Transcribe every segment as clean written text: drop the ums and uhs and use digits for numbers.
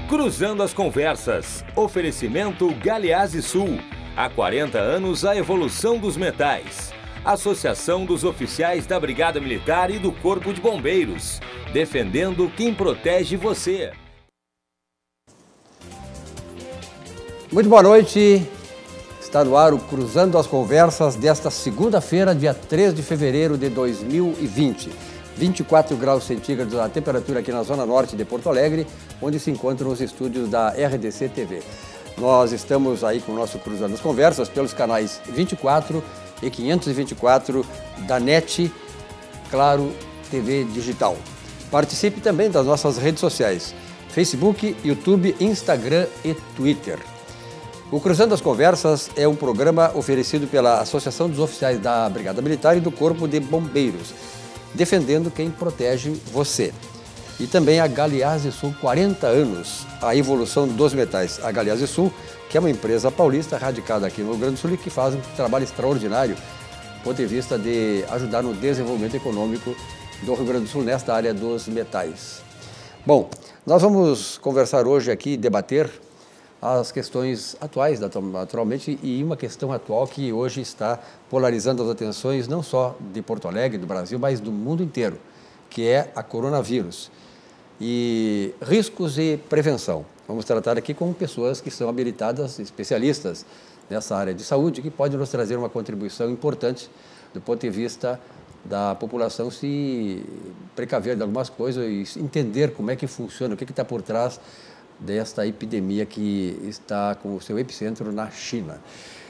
Cruzando as Conversas. Oferecimento Galeazzi Sul. Há 40 anos a evolução dos metais. Associação dos Oficiais da Brigada Militar e do Corpo de Bombeiros. Defendendo quem protege você. Muito boa noite. Está no ar o Cruzando as Conversas desta segunda-feira, dia 3 de fevereiro de 2020. 24 graus centígrados a temperatura aqui na zona norte de Porto Alegre, onde se encontram os estúdios da RDC TV. Nós estamos aí com o nosso Cruzando as Conversas pelos canais 24 e 524 da NET, Claro TV Digital. Participe também das nossas redes sociais, Facebook, YouTube, Instagram e Twitter. O Cruzando as Conversas é um programa oferecido pela Associação dos Oficiais da Brigada Militar e do Corpo de Bombeiros, defendendo quem protege você. E também a Galeazzi Sul, 40 anos, a evolução dos metais. A Galeazzi Sul, que é uma empresa paulista radicada aqui no Rio Grande do Sul e que faz um trabalho extraordinário do ponto de vista de ajudar no desenvolvimento econômico do Rio Grande do Sul nesta área dos metais. Bom, nós vamos conversar hoje aqui, debater as questões atuais, naturalmente, e uma questão atual que hoje está polarizando as atenções não só de Porto Alegre, do Brasil, mas do mundo inteiro, que é a coronavírus. E riscos e prevenção. Vamos tratar aqui com pessoas que são habilitadas, especialistas nessa área de saúde, que podem nos trazer uma contribuição importante do ponto de vista da população se precaver de algumas coisas e entender como é que funciona, o que está por trás desta epidemia que está com o seu epicentro na China.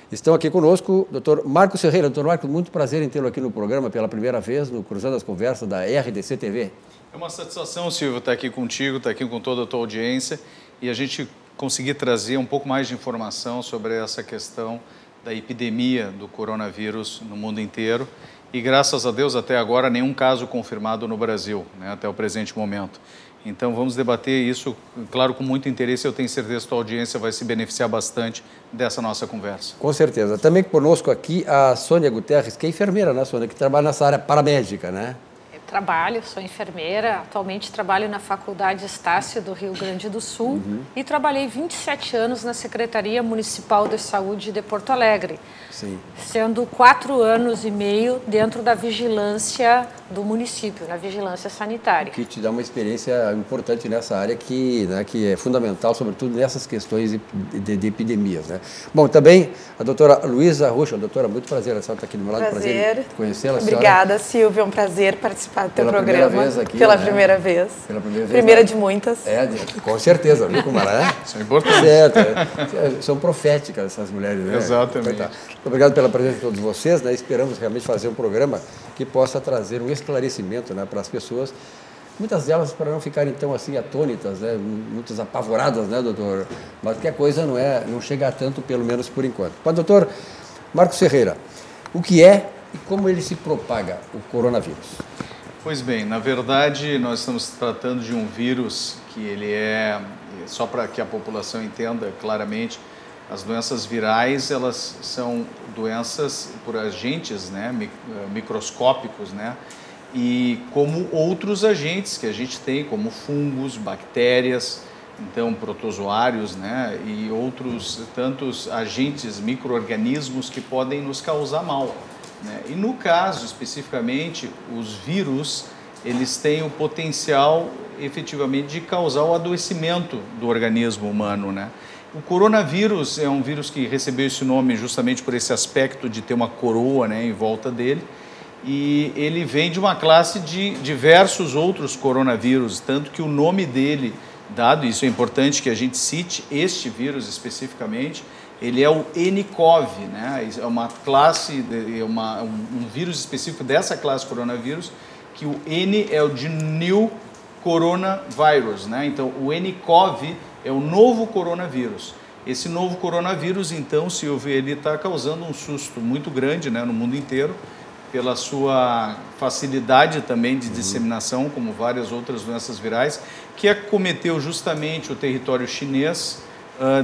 Estão aqui conosco o Dr. Marcos Ferreira. Dr. Marcos, muito prazer em tê-lo aqui no programa pela primeira vez, no Cruzando as Conversas da RDC TV. É uma satisfação, Silvio, estar aqui contigo, estar aqui com toda a tua audiência e a gente conseguir trazer um pouco mais de informação sobre essa questão da epidemia do coronavírus no mundo inteiro. E graças a Deus, até agora, nenhum caso confirmado no Brasil, né, até o presente momento. Então, vamos debater isso, claro, com muito interesse. Eu tenho certeza que a tua audiência vai se beneficiar bastante dessa nossa conversa. Com certeza. Também conosco aqui a Sônia Guterres, que é enfermeira, né, Sônia? Que trabalha nessa área paramédica, né? Eu trabalho, sou enfermeira. Atualmente trabalho na Faculdade Estácio do Rio Grande do Sul e trabalhei 27 anos na Secretaria Municipal de Saúde de Porto Alegre. Sim. Sendo 4 anos e meio dentro da vigilância do município, na vigilância sanitária. Que te dá uma experiência importante nessa área que é fundamental, sobretudo nessas questões de epidemias, né? Bom, também a doutora Luísa Rocha. Doutora, muito prazer, a senhora está aqui do meu lado. Prazer Conhecê-la. Obrigada, Silvia, é um prazer participar do teu programa. Pela primeira vez. Pela primeira vez. Primeira de muitas. Com certeza, viu como ela é? Isso é importante. Certo, são proféticas essas mulheres, né? Exatamente. Obrigado pela presença de todos vocês, né? Esperamos realmente fazer um programa que possa trazer um esclarecimento, né, para as pessoas, muitas delas para não ficarem tão assim atônitas, né, muitas apavoradas, né, doutor? Mas que a coisa não chega a tanto, pelo menos por enquanto. Mas, doutor Marcos Ferreira, o que é e como ele se propaga, o coronavírus? Pois bem, na verdade, nós estamos tratando de um vírus que ele é, só para que a população entenda claramente, as doenças virais, elas são doenças por agentes, né, microscópicos, né, e como outros agentes que a gente tem, como fungos, bactérias, então protozoários, né, e outros tantos agentes, micro-organismos que podem nos causar mal, né. E no caso, especificamente, os vírus, eles têm o potencial, efetivamente, de causar o adoecimento do organismo humano, né. O coronavírus é um vírus que recebeu esse nome justamente por esse aspecto de ter uma coroa, né, em volta dele, e ele vem de uma classe de diversos outros coronavírus, tanto que o nome dele dado, isso é importante que a gente cite este vírus especificamente, ele é o nCoV, né, é uma classe, um vírus específico dessa classe coronavírus, que o N é o de New Coronavirus, né, então o nCoV é o novo coronavírus. Esse novo coronavírus, então, Silvio, ele está causando um susto muito grande, né, no mundo inteiro, pela sua facilidade também de disseminação, como várias outras doenças virais, que acometeu justamente o território chinês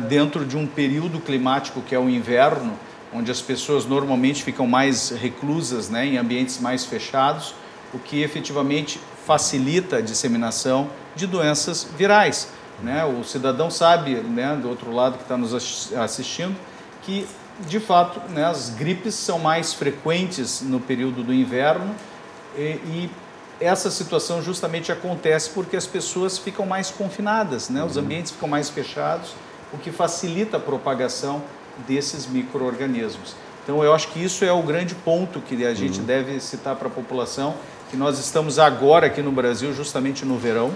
dentro de um período climático que é o inverno, onde as pessoas normalmente ficam mais reclusas, né, em ambientes mais fechados, o que efetivamente facilita a disseminação de doenças virais. né? O cidadão sabe, né, do outro lado que está nos assistindo, que de fato, né, as gripes são mais frequentes no período do inverno e essa situação justamente acontece porque as pessoas ficam mais confinadas, né? Os ambientes ficam mais fechados, o que facilita a propagação desses micro-organismos. Então, eu acho que isso é o grande ponto que a gente deve citar para a população, que nós estamos agora aqui no Brasil justamente no verão,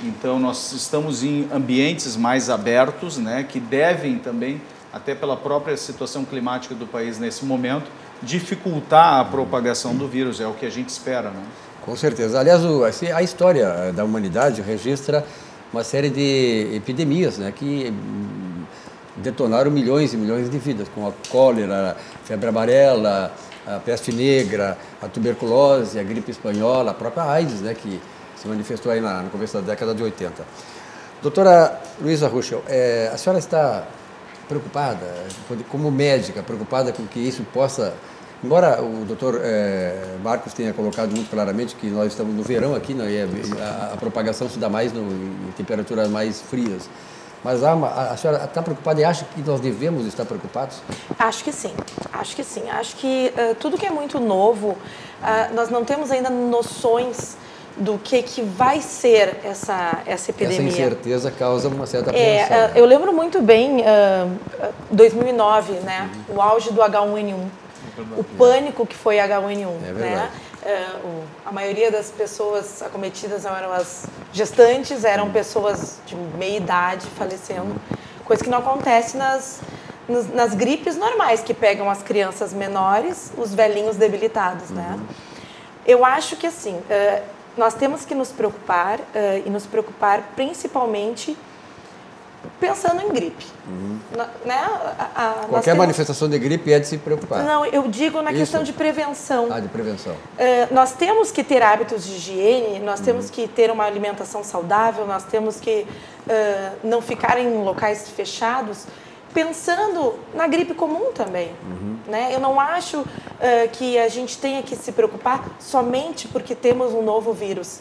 então nós estamos em ambientes mais abertos, né, que devem também, até pela própria situação climática do país nesse momento, dificultar a propagação do vírus, é o que a gente espera, né? Com certeza. Aliás, a história da humanidade registra uma série de epidemias, né, que detonaram milhões e milhões de vidas, como a cólera, a febre amarela, a peste negra, a tuberculose, a gripe espanhola, a própria AIDS, né, que se manifestou aí no começo da década de 80. Doutora Luísa Ruschel, a senhora está preocupada, como médica, preocupada com que isso possa... Embora o doutor Marcos tenha colocado muito claramente que nós estamos no verão aqui, né, e a propagação se dá mais em temperaturas mais frias, mas a senhora está preocupada e acha que nós devemos estar preocupados? Acho que sim, acho que sim. Acho que tudo que é muito novo, nós não temos ainda noções do que vai ser essa epidemia. Essa incerteza causa uma certa apreensão. Eu lembro muito bem, 2009, né, o auge do H1N1. O pânico que foi H1N1, né? A maioria das pessoas acometidas eram as gestantes, eram pessoas de meia idade falecendo, coisa que não acontece nas gripes normais, que pegam as crianças menores, os velhinhos debilitados, né? Eu acho que, assim, nós temos que nos preocupar, e nos preocupar principalmente pensando em gripe. Né? Qualquer manifestação de gripe é de se preocupar. Não, eu digo na questão de prevenção. De prevenção. Nós temos que ter hábitos de higiene, nós temos que ter uma alimentação saudável, nós temos que não ficar em locais fechados, pensando na gripe comum também. Né? Eu não acho que a gente tenha que se preocupar somente porque temos um novo vírus.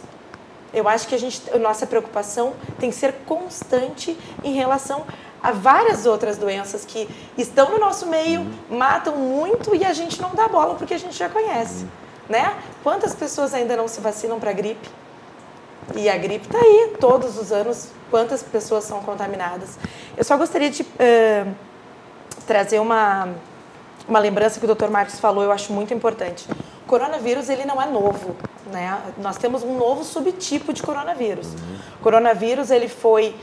Eu acho que a nossa preocupação tem que ser constante em relação a várias outras doenças que estão no nosso meio, matam muito e a gente não dá bola porque a gente já conhece. Né? Quantas pessoas ainda não se vacinam para a gripe? E a gripe está aí, todos os anos, quantas pessoas são contaminadas. Eu só gostaria de trazer uma lembrança que o Dr. Marcos falou, eu acho muito importante. O coronavírus, ele não é novo, né? Nós temos um novo subtipo de coronavírus. O coronavírus, ele foi...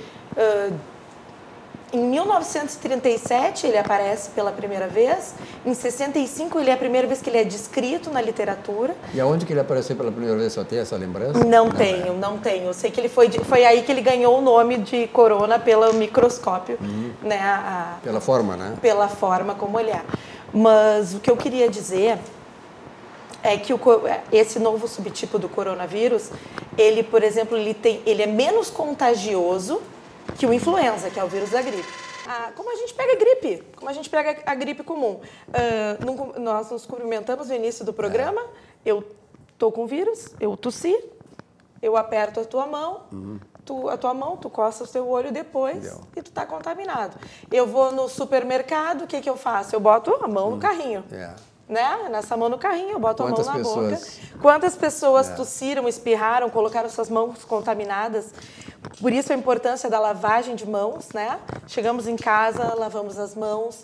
em 1937, ele aparece pela primeira vez. Em 65, ele é a primeira vez que ele é descrito na literatura. E aonde que ele apareceu pela primeira vez? Só tem essa lembrança? Não tenho. Eu sei que ele foi aí que ele ganhou o nome de corona pelo microscópio. Né? Pela forma, né? Pela forma como ele é. Mas o que eu queria dizer é que esse novo subtipo do coronavírus, ele, por exemplo, ele é menos contagioso que o influenza, que é o vírus da gripe. Como a gente pega gripe, como a gente pega a gripe comum. Nós nos cumprimentamos no início do programa, eu estou com vírus, eu tossi, eu aperto a tua mão, tu coça o teu olho depois e tu está contaminado. Eu vou no supermercado, o que eu faço? Eu boto a mão no carrinho. Né? Nessa mão no carrinho, eu boto a mão na boca. Quantas pessoas tossiram, espirraram, colocaram suas mãos contaminadas? Por isso a importância da lavagem de mãos, né? Chegamos em casa, lavamos as mãos.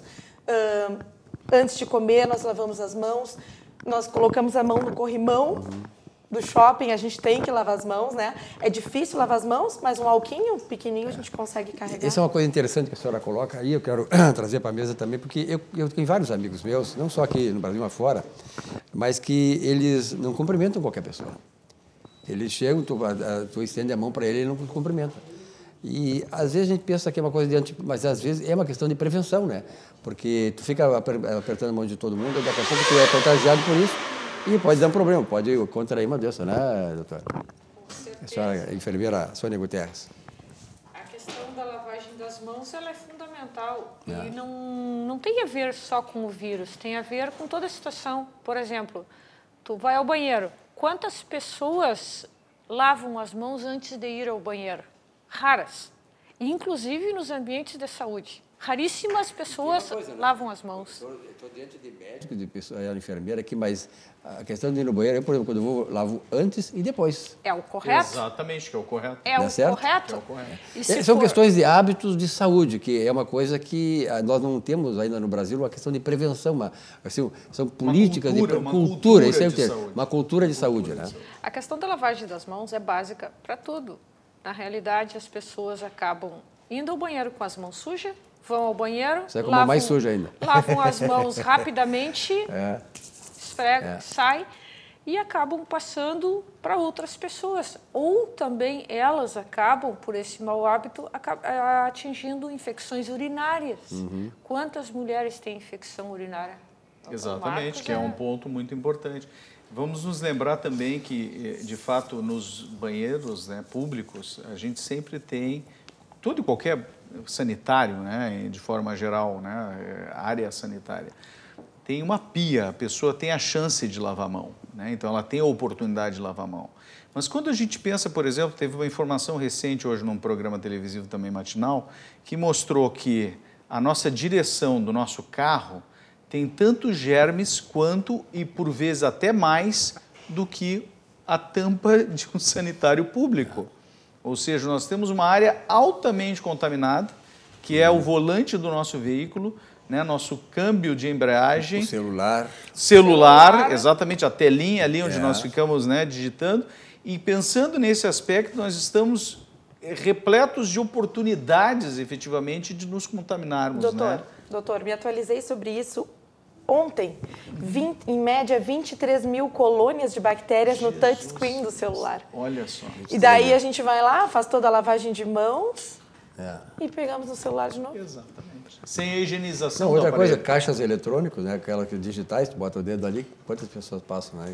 Antes de comer, nós lavamos as mãos. Nós colocamos a mão no corrimão do shopping, a gente tem que lavar as mãos, né? É difícil lavar as mãos, mas um alquinho pequenininho a gente consegue carregar. Essa é uma coisa interessante que a senhora coloca aí, eu quero trazer para a mesa também, porque eu tenho vários amigos meus, não só aqui no Brasil, mas fora, mas que eles não cumprimentam qualquer pessoa. Eles chegam, tu estende a mão para ele não cumprimenta. E às vezes a gente pensa que é uma coisa mas às vezes é uma questão de prevenção, né? Porque tu fica apertando a mão de todo mundo, e daqui a pouco tu é contagiado por isso. E pode dar um problema, pode contrair uma doença, né, doutora? Com certeza. A senhora, a enfermeira Sônia Guterres. A questão da lavagem das mãos, ela é fundamental. E não tem a ver só com o vírus, tem a ver com toda a situação. Por exemplo, tu vai ao banheiro. Quantas pessoas lavam as mãos antes de ir ao banheiro? Raras. inclusive nos ambientes de saúde. Raríssimas pessoas lavam as mãos. Eu estou diante de médico, de pessoa, enfermeira aqui, mas a questão de ir no banheiro, eu, por exemplo, quando eu vou, lavo antes e depois. É o correto? Exatamente, que é o correto. É o certo? correto? É o correto. E se São for- questões de hábitos de saúde, que é uma coisa que nós não temos ainda no Brasil, uma questão de prevenção, são políticas uma cultura, cultura isso é o de termo, saúde. uma cultura de saúde, né? A questão da lavagem das mãos é básica para tudo. Na realidade, as pessoas acabam indo ao banheiro com as mãos sujas, vão ao banheiro, Isso é como a mais suja ainda. lavam as mãos rapidamente, esfregam, sai e acabam passando para outras pessoas. Ou também elas acabam, por esse mau hábito, atingindo infecções urinárias. Quantas mulheres têm infecção urinária? Exatamente, Marcos, que é um ponto muito importante. Vamos nos lembrar também que, de fato, nos banheiros, né, públicos, a gente sempre tem, todo e qualquer sanitário, né, de forma geral, né, área sanitária, tem uma pia, a pessoa tem a chance de lavar a mão, né, então ela tem a oportunidade de lavar a mão. Mas quando a gente pensa, por exemplo, teve uma informação recente hoje num programa televisivo também matinal, que mostrou que a nossa direção do nosso carro tem tanto germes quanto, e por vezes até mais, do que a tampa de um sanitário público. Ou seja, nós temos uma área altamente contaminada, que é o volante do nosso veículo, né, nosso câmbio de embreagem. O celular. Celular, exatamente, a telinha ali onde nós ficamos, né, digitando. E pensando nesse aspecto, nós estamos repletos de oportunidades, efetivamente, de nos contaminarmos. Doutor, me atualizei sobre isso ontem. Em média, 23 mil colônias de bactérias no touchscreen do celular. Olha só. E daí a gente vai lá, faz toda a lavagem de mãos e pegamos no celular de novo. Exatamente. Sem a higienização Não, do outra coisa, aparelho. caixas eletrônicos, né, aquelas que digitais, tu bota o dedo ali, quantas pessoas passam, né?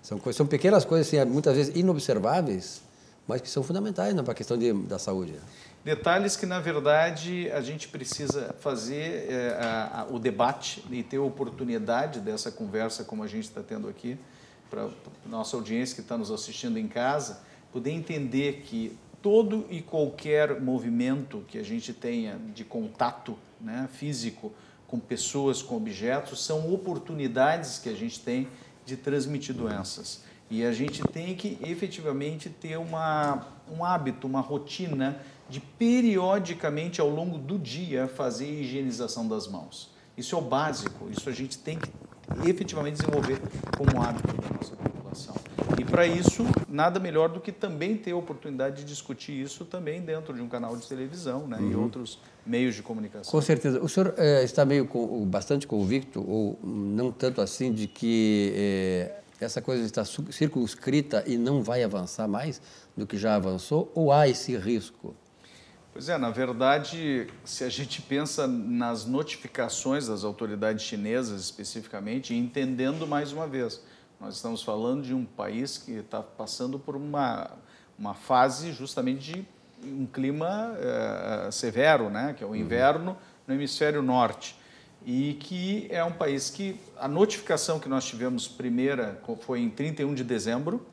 São pequenas coisas, assim, muitas vezes inobserváveis, mas que são fundamentais, né, para a questão da saúde. Né? Detalhes que, na verdade, a gente precisa fazer o debate e ter oportunidade dessa conversa, como a gente está tendo aqui, para a nossa audiência que está nos assistindo em casa, poder entender que todo e qualquer movimento que a gente tenha de contato, né, físico com pessoas, com objetos, são oportunidades que a gente tem de transmitir doenças. E a gente tem que, efetivamente, ter um hábito, uma rotina de, periodicamente, ao longo do dia, fazer a higienização das mãos. Isso é o básico, isso a gente tem que, efetivamente, desenvolver como hábito da nossa população. E, para isso, nada melhor do que também ter a oportunidade de discutir isso também dentro de um canal de televisão, né, e outros meios de comunicação. Com certeza. O senhor está bastante convicto, ou não tanto assim, de que essa coisa está circunscrita e não vai avançar mais do que já avançou, ou há esse risco? Pois é, na verdade, se a gente pensa nas notificações das autoridades chinesas especificamente, entendendo mais uma vez, nós estamos falando de um país que está passando por uma fase justamente de um clima severo, né, que é o inverno no hemisfério norte. E que é um país que a notificação que nós tivemos primeira foi em 31 de dezembro.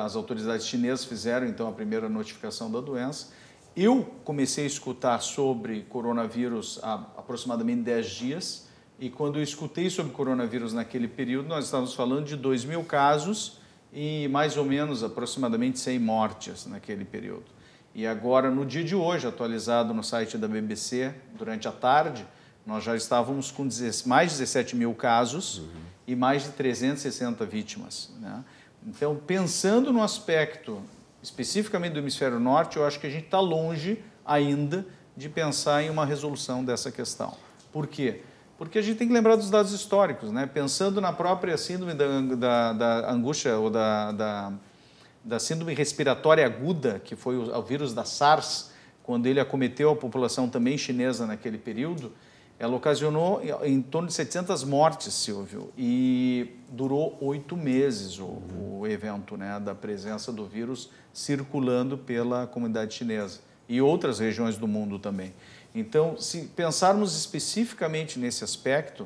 As autoridades chinesas fizeram, então, a primeira notificação da doença. Eu comecei a escutar sobre coronavírus há aproximadamente 10 dias. E quando eu escutei sobre coronavírus naquele período, nós estávamos falando de 2.000 casos e mais ou menos aproximadamente 100 mortes naquele período. E agora, no dia de hoje, atualizado no site da BBC, durante a tarde, nós já estávamos com mais de 17 mil casos e mais de 360 vítimas. Né? Então, pensando no aspecto especificamente do hemisfério norte, eu acho que a gente está longe ainda de pensar em uma resolução dessa questão. Por quê? Porque a gente tem que lembrar dos dados históricos, né? Pensando na própria síndrome da angústia ou da síndrome respiratória aguda, que foi o vírus da SARS, quando ele acometeu a população também chinesa naquele período, ela ocasionou em torno de 700 mortes, Silvio, e durou 8 meses o evento, né, da presença do vírus circulando pela comunidade chinesa e outras regiões do mundo também. Então, se pensarmos especificamente nesse aspecto,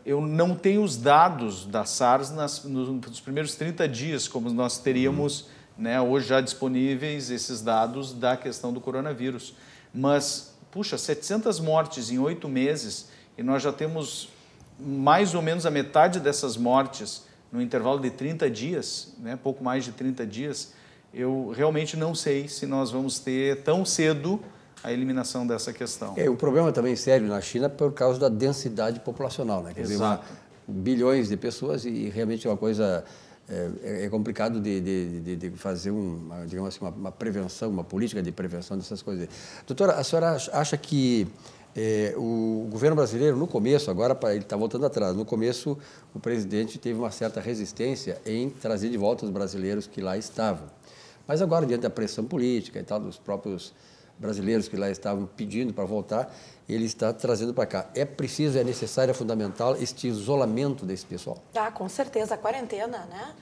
eu não tenho os dados da SARS nos primeiros 30 dias, como nós teríamos, né, hoje já disponíveis esses dados da questão do coronavírus. Mas, puxa, 700 mortes em 8 meses e nós já temos mais ou menos a metade dessas mortes no intervalo de 30 dias, né, pouco mais de 30 dias, eu realmente não sei se nós vamos ter tão cedo a eliminação dessa questão. Um problema também sério na China por causa da densidade populacional, né? Quer dizer, bilhões de pessoas e realmente é uma coisa é complicado de fazer digamos assim, uma prevenção, uma política de prevenção dessas coisas. Doutora, a senhora acha que o governo brasileiro, no começo, agora ele está voltando atrás, no começo o presidente teve uma certa resistência em trazer de volta os brasileiros que lá estavam. Mas agora, diante da pressão política e tal, dos próprios brasileiros que lá estavam pedindo para voltar, ele está trazendo para cá. É preciso, é necessário, é fundamental este isolamento desse pessoal? Com certeza, a quarentena, né?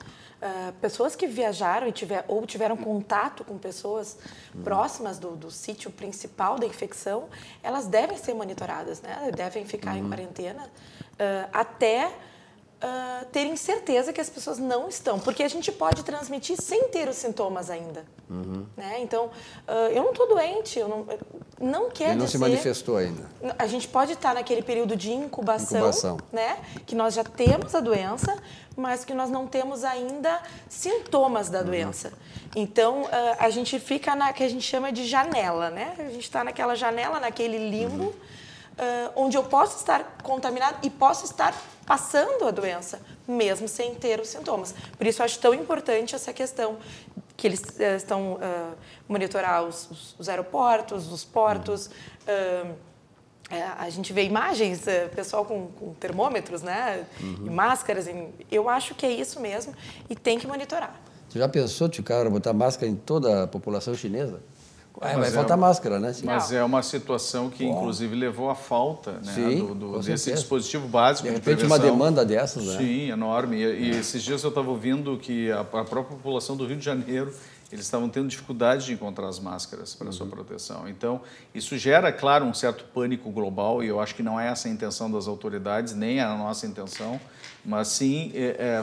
Pessoas que viajaram ou tiveram contato com pessoas próximas do sítio principal da infecção, elas devem ser monitoradas, né? Devem ficar em quarentena até terem certeza que as pessoas não estão, porque a gente pode transmitir sem ter os sintomas ainda. Né? Então, eu não estou doente, não quer dizer... Ele não se manifestou ainda. A gente pode estar naquele período de incubação. Né? Que nós já temos a doença, mas que nós não temos ainda sintomas da doença. Então, a gente fica na que a gente chama de janela, né? A gente está naquela janela, naquele limbo, onde eu posso estar contaminado e posso estar passando a doença, mesmo sem ter os sintomas. Por isso, eu acho tão importante essa questão que eles estão monitorar os aeroportos, os portos. A gente vê imagens, pessoal com termômetros, né? E máscaras. Eu acho que é isso mesmo e tem que monitorar. Você já pensou, Ticara, botar máscara em toda a população chinesa? Vai faltar máscara, né? Mas é uma situação que, inclusive, levou à falta, né, desse dispositivo básico de repente, uma demanda dessas, né? Sim, enorme. E esses dias eu estava ouvindo que a própria população do Rio de Janeiro, eles estavam tendo dificuldade de encontrar as máscaras para sua proteção. Então, isso gera, claro, um certo pânico global, e eu acho que não é essa a intenção das autoridades, nem a nossa intenção, mas sim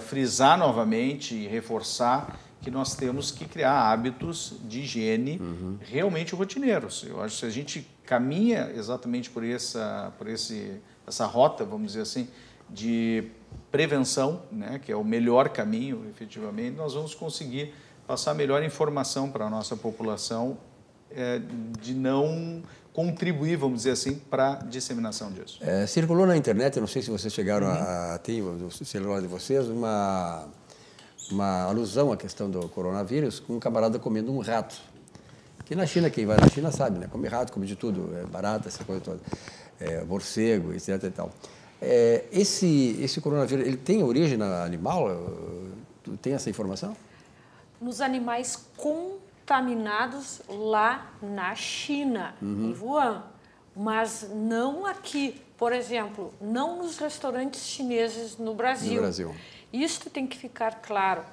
frisar novamente e reforçar que nós temos que criar hábitos de higiene realmente rotineiros. Eu acho que se a gente caminha exatamente por essa rota, vamos dizer assim, de prevenção, né, que é o melhor caminho, efetivamente, nós vamos conseguir passar melhor informação para a nossa população de não contribuir, vamos dizer assim, para a disseminação disso. Circulou na internet, eu não sei se vocês chegaram a ter no celular de vocês, uma alusão à questão do coronavírus com um camarada comendo um rato. Que na China, quem vai na China sabe, né? Come rato, come de tudo, barata, essa coisa toda, morcego, etc. E tal. Esse coronavírus, ele tem origem animal? Tu tem essa informação? Nos animais contaminados lá na China, em Wuhan, mas não aqui. Por exemplo, não nos restaurantes chineses no Brasil. Isto tem que ficar claro.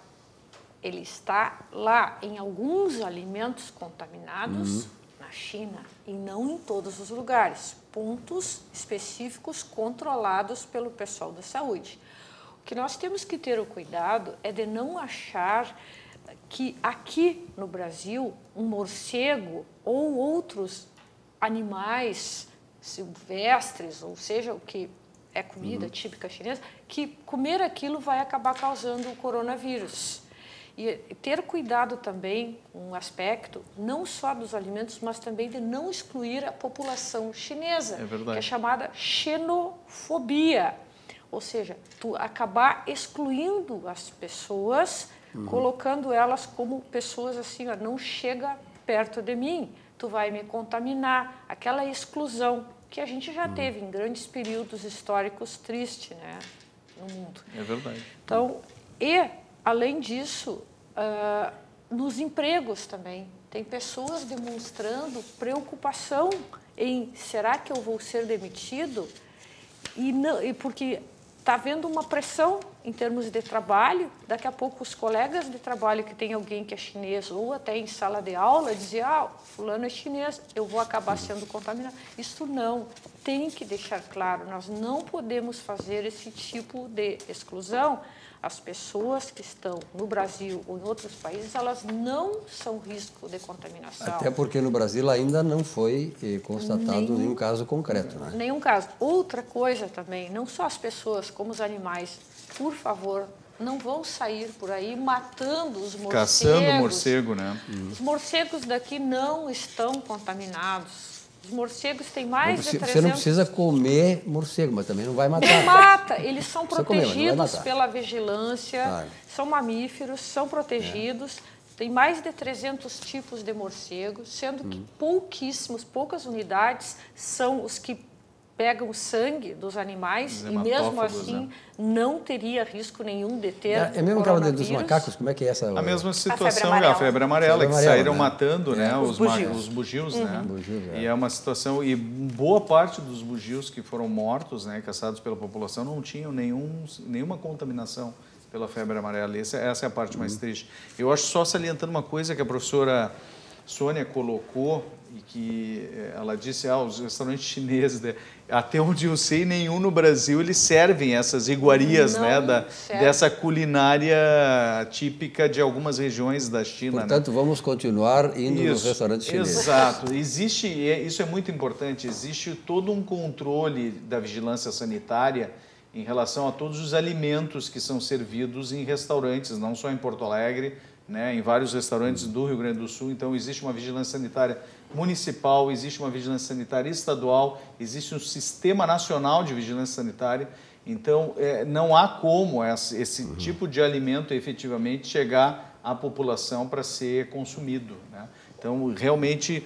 Ele está lá em alguns alimentos contaminados na China e não em todos os lugares. Pontos específicos controlados pelo pessoal da saúde. O que nós temos que ter o cuidado é de não achar que aqui no Brasil um morcego ou outros animais silvestres, ou seja, o que é comida típica chinesa, que comer aquilo vai acabar causando o coronavírus. E ter cuidado também com um aspecto, não só dos alimentos, mas também de não excluir a população chinesa, que é chamada xenofobia. Ou seja, tu acabar excluindo as pessoas, colocando elas como pessoas assim, ó, não chega perto de mim, tu vai me contaminar. Aquela exclusão que a gente já teve em grandes períodos históricos tristes, né, no mundo. É verdade. Então, além disso, nos empregos também, tem pessoas demonstrando preocupação em será que eu vou ser demitido? E porque está havendo uma pressão em termos de trabalho. Daqui a pouco os colegas de trabalho que tem alguém que é chinês ou até em sala de aula dizer, fulano é chinês, eu vou acabar sendo contaminado. Isso não, tem que deixar claro, nós não podemos fazer esse tipo de exclusão. As pessoas que estão no Brasil ou em outros países, elas não são risco de contaminação. Até porque no Brasil ainda não foi constatado nenhum caso concreto, né? Nenhum caso. Outra coisa também, não só as pessoas, como os animais, por favor, não vão sair por aí matando os morcegos. Caçando morcego, né? Os morcegos daqui não estão contaminados. Os morcegos têm mais de 300... Você não precisa comer morcego, mas também não vai matar. Não mata, eles são Precisa protegidos comer, pela vigilância, são mamíferos, são protegidos. Tem mais de 300 tipos de morcegos, sendo que poucas unidades são os que pegam o sangue dos animais e mesmo assim não teria risco nenhum de ter É mesmo aquela dos macacos? Como é que é essa? A mesma situação, a febre amarela, que saíram matando, né, os bugios, né? E é uma situação, e boa parte dos bugios que foram mortos, né, caçados pela população, não tinham nenhuma contaminação pela febre amarela. Essa é a parte mais triste. Eu acho, só salientando uma coisa que a professora Sônia colocou, e que ela disse, os restaurantes chineses, até onde eu sei, nenhum no Brasil, eles servem essas iguarias, né, dessa culinária típica de algumas regiões da China. Portanto, vamos continuar indo nos restaurantes chineses. Exato. Isso é muito importante, existe todo um controle da vigilância sanitária em relação a todos os alimentos que são servidos em restaurantes, não só em Porto Alegre, né, em vários restaurantes do Rio Grande do Sul. Então, existe uma vigilância sanitária municipal, existe uma vigilância sanitária estadual, existe um sistema nacional de vigilância sanitária. Então, não há como esse tipo de alimento efetivamente chegar à população para ser consumido, né? Então, realmente,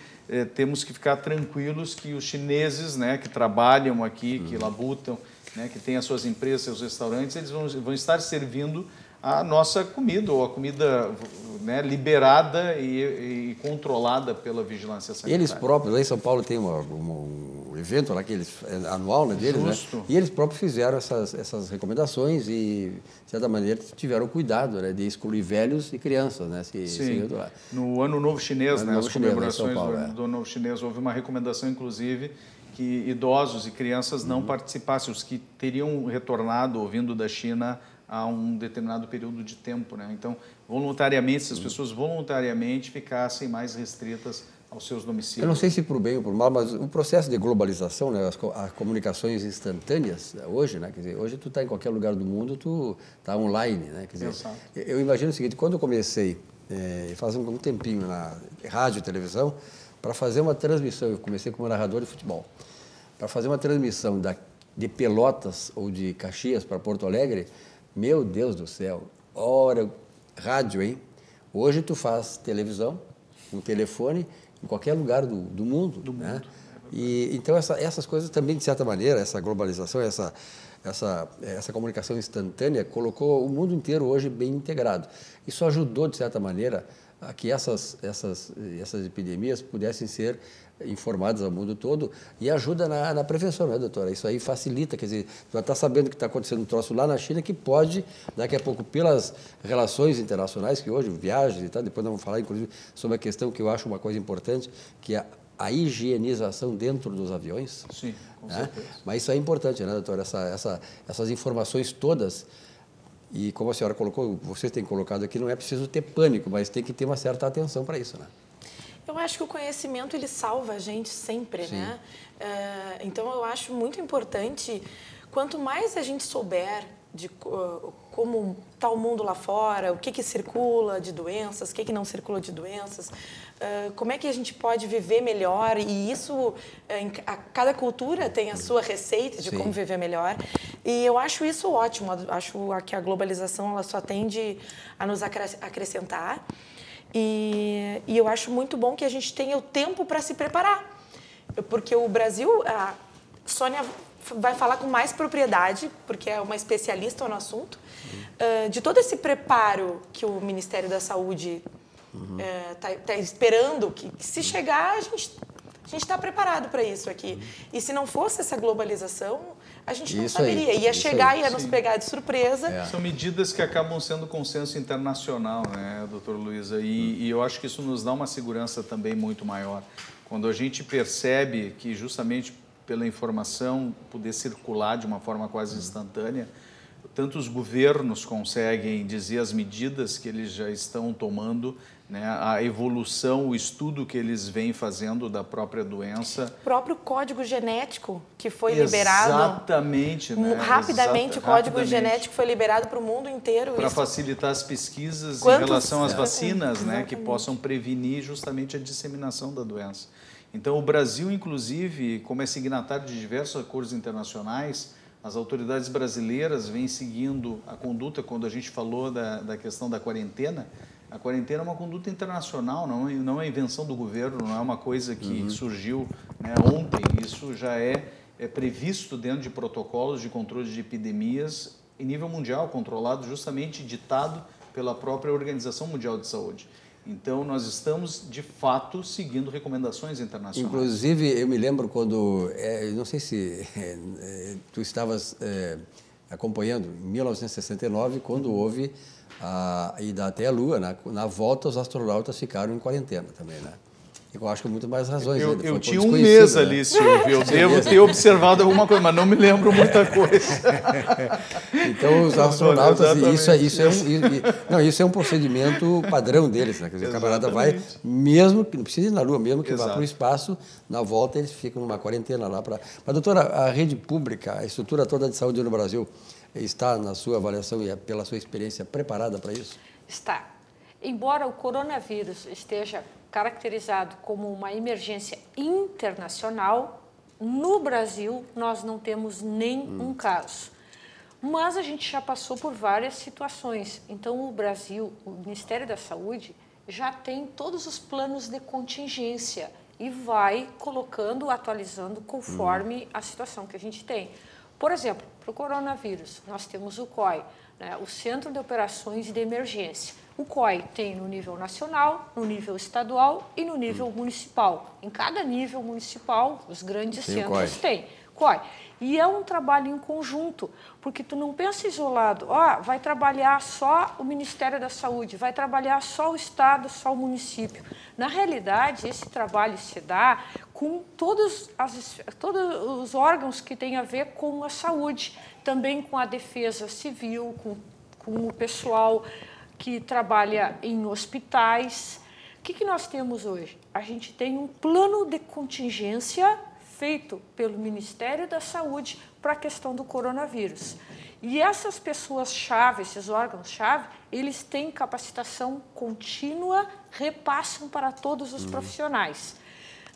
temos que ficar tranquilos que os chineses, né, que trabalham aqui, que labutam, né, que têm as suas empresas, seus restaurantes, eles vão estar servindo a nossa comida, ou a comida, né, liberada e controlada pela vigilância sanitária. Eles próprios, lá em São Paulo tem um evento lá que anual, né, deles, né? E eles próprios fizeram essas recomendações e, de certa maneira, tiveram cuidado, né, de excluir velhos e crianças, né? Sim. No Ano Novo Chinês, né, as comemorações do Ano Novo Chinês, houve uma recomendação, inclusive, que idosos e crianças não participassem, os que teriam retornado ou vindo da China a um determinado período de tempo, né? Então, voluntariamente, se as pessoas voluntariamente ficassem mais restritas aos seus domicílios. Eu não sei se por bem ou por mal, mas o processo de globalização, né, as comunicações instantâneas hoje, né, quer dizer, hoje tu está em qualquer lugar do mundo, tu está online, né, quer dizer, eu imagino o seguinte, quando eu comecei, faz um tempinho na rádio e televisão, para fazer uma transmissão, eu comecei como narrador de futebol, para fazer uma transmissão de Pelotas ou de Caxias para Porto Alegre, meu Deus do céu, rádio, hein? Hoje tu faz televisão, um telefone, em qualquer lugar do mundo. Né? E, então, essas coisas também, de certa maneira, essa globalização, essa comunicação instantânea, colocou o mundo inteiro hoje bem integrado. Isso ajudou, de certa maneira, a que essas epidemias pudessem ser informadas ao mundo todo e ajuda na prevenção, né, doutora? Isso aí facilita, quer dizer, já está sabendo que está acontecendo um troço lá na China que pode, daqui a pouco, pelas relações internacionais, que hoje, viagens e tal, depois nós vamos falar, inclusive, sobre a questão que eu acho uma coisa importante, que é a higienização dentro dos aviões. Sim, com certeza. Mas isso é importante, né, doutora? Essas informações todas. E como a senhora colocou, vocês têm colocado aqui, não é preciso ter pânico, mas tem que ter uma certa atenção para isso, né? Eu acho que o conhecimento, ele salva a gente sempre, né? Então, eu acho muito importante, quanto mais a gente souber de como está o mundo lá fora, o que circula de doenças, o que não circula de doenças, como é que a gente pode viver melhor, e isso, cada cultura tem a sua receita de como viver melhor, e eu acho isso ótimo, acho que a globalização ela só tende a nos acrescentar, e eu acho muito bom que a gente tenha o tempo para se preparar, porque o Brasil, a Sônia vai falar com mais propriedade, porque é uma especialista no assunto, de todo esse preparo que o Ministério da Saúde tá esperando, que se chegar, a gente está preparado para isso aqui. E se não fosse essa globalização, a gente não saberia. Ia chegar, ia nos pegar de surpresa. São medidas que acabam sendo consenso internacional, né, doutor Luísa? E eu acho que isso nos dá uma segurança também muito maior. Quando a gente percebe que justamente pela informação poder circular de uma forma quase instantânea, tanto os governos conseguem dizer as medidas que eles já estão tomando, né, a evolução, o estudo que eles vêm fazendo da própria doença. O próprio código genético que foi liberado. Exatamente. Né? Rapidamente, o código genético foi liberado para o mundo inteiro. Para facilitar as pesquisas em relação às vacinas, né, que possam prevenir justamente a disseminação da doença. Então, o Brasil, inclusive, como é signatário de diversos acordos internacionais, as autoridades brasileiras vêm seguindo a conduta, quando a gente falou da questão da quarentena. A quarentena é uma conduta internacional, não é invenção do governo, não é uma coisa que surgiu, né, ontem. Isso já é previsto dentro de protocolos de controle de epidemias em nível mundial, controlado justamente, ditado pela própria Organização Mundial de Saúde. Então, nós estamos, de fato, seguindo recomendações internacionais. Inclusive, eu me lembro quando, não sei se tu estavas acompanhando, em 1969, quando houve a ida até a Lua, na volta os astronautas ficaram em quarentena também, né? Eu acho que muito mais razões. Eu tinha um mês ali, Silvio. Eu devo ter observado alguma coisa, mas não me lembro muita coisa. Então, os astronautas, isso é um procedimento padrão deles, né? Quer dizer, o camarada vai, mesmo que não precisa ir na Lua, mesmo que vá para o espaço, na volta eles ficam numa quarentena lá. Mas, doutora, a rede pública, a estrutura toda de saúde no Brasil, está, na sua avaliação e pela sua experiência, preparada para isso? Está. Embora o coronavírus esteja caracterizado como uma emergência internacional, no Brasil nós não temos nenhum caso. Mas a gente já passou por várias situações. Então o Brasil, o Ministério da Saúde, já tem todos os planos de contingência e vai colocando, atualizando conforme a situação que a gente tem. Por exemplo, para o coronavírus, nós temos o COI, né, o Centro de Operações de Emergência. O COI tem no nível nacional, no nível estadual e no nível municipal. Em cada nível municipal, os grandes centros têm COI. E é um trabalho em conjunto, porque tu não pensa isolado, vai trabalhar só o Ministério da Saúde, vai trabalhar só o Estado, só o município. Na realidade, esse trabalho se dá com todos os órgãos que têm a ver com a saúde, também com a defesa civil, com o pessoal que trabalha em hospitais. O que nós temos hoje? A gente tem um plano de contingência feito pelo Ministério da Saúde para a questão do coronavírus. E essas pessoas-chave, esses órgãos-chave, eles têm capacitação contínua, repassam para todos os profissionais.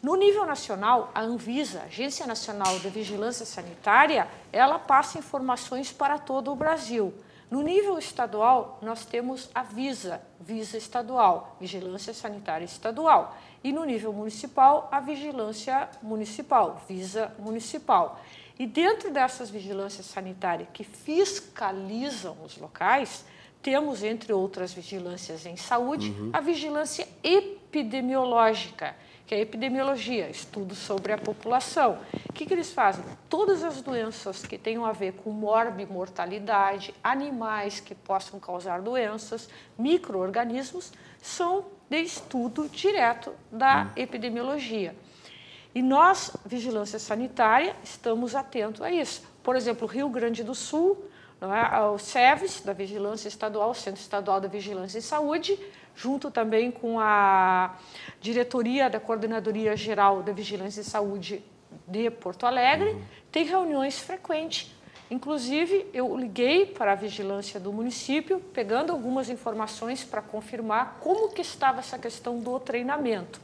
No nível nacional, a Anvisa, Agência Nacional de Vigilância Sanitária, ela passa informações para todo o Brasil. No nível estadual, nós temos a Visa Estadual, Vigilância Sanitária Estadual. E no nível municipal, a Vigilância Municipal, Visa Municipal. E dentro dessas vigilâncias sanitárias que fiscalizam os locais, temos, entre outras vigilâncias em saúde, a vigilância epidemiológica, que é a epidemiologia, estudo sobre a população. O que eles fazem? Todas as doenças que tenham a ver com morbimortalidade, animais que possam causar doenças, micro-organismos, são de estudo direto da epidemiologia. E nós, Vigilância Sanitária, estamos atentos a isso. Por exemplo, o Rio Grande do Sul, o SEVES, da Vigilância Estadual, Centro Estadual da Vigilância em Saúde, junto também com a diretoria da Coordenadoria Geral da Vigilância em Saúde de Porto Alegre, tem reuniões frequentes. Inclusive, eu liguei para a vigilância do município, pegando algumas informações para confirmar como que estava essa questão do treinamento.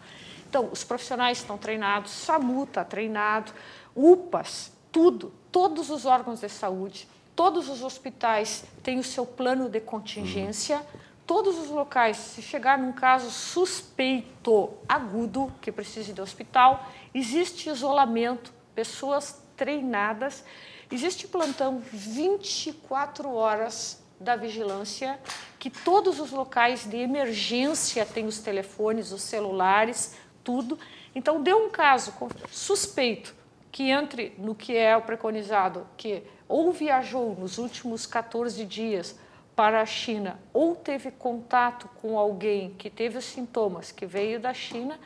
Então, os profissionais estão treinados, SAMU está treinado, UPAs, todos os órgãos de saúde, todos os hospitais têm o seu plano de contingência. Todos os locais, se chegar num caso suspeito agudo, que precise de hospital, existe isolamento, pessoas treinadas, existe plantão 24 horas da vigilância, que todos os locais de emergência têm os telefones, os celulares, tudo. Então, deu um caso suspeito, que entre no que é o preconizado, que ou viajou nos últimos 14 dias para a China ou teve contato com alguém que teve os sintomas que veio da China,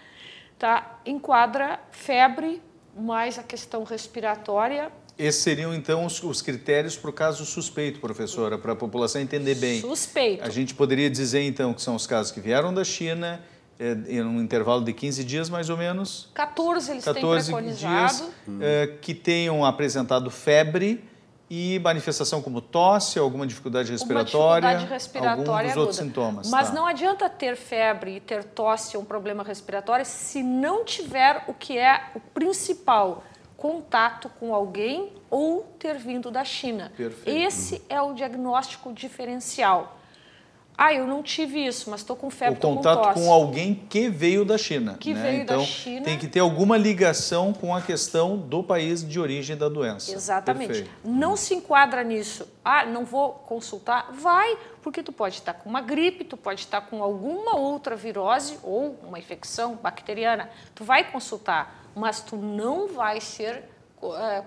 tá? Enquadra febre mais a questão respiratória. Esses seriam, então, os critérios para o caso suspeito, professora, para a população entender bem. Suspeito. A gente poderia dizer, então, que são os casos que vieram da China, em um intervalo de 15 dias, mais ou menos. 14 eles 14 têm preconizado. dias, que tenham apresentado febre e manifestação como tosse, alguma dificuldade respiratória, algum dos outros sintomas. Mas não adianta ter febre e ter tosse ou um problema respiratório se não tiver o que é o principal, contato com alguém ou ter vindo da China. Perfeito. Esse é o diagnóstico diferencial. Eu não tive isso, mas estou com febre, estou com tosse. O contato com alguém que veio da China. Que veio então, da China. Tem que ter alguma ligação com a questão do país de origem da doença. Exatamente. Perfeito. Não se enquadra nisso. Não vou consultar? Vai, porque tu pode estar com uma gripe, tu pode estar com alguma outra virose ou uma infecção bacteriana. Tu vai consultar, mas tu não vai ser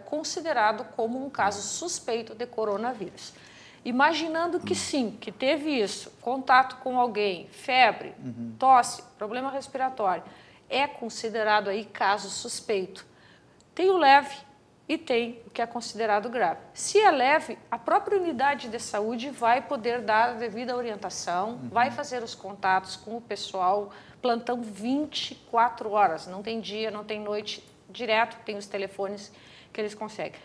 considerado como um caso suspeito de coronavírus. Imaginando que sim, que teve isso, contato com alguém, febre, tosse, problema respiratório, é considerado aí caso suspeito. Tem o leve e tem o que é considerado grave. Se é leve, a própria unidade de saúde vai poder dar a devida orientação, vai fazer os contatos com o pessoal, plantão 24 horas, não tem dia, não tem noite, direto tem os telefones que eles conseguem.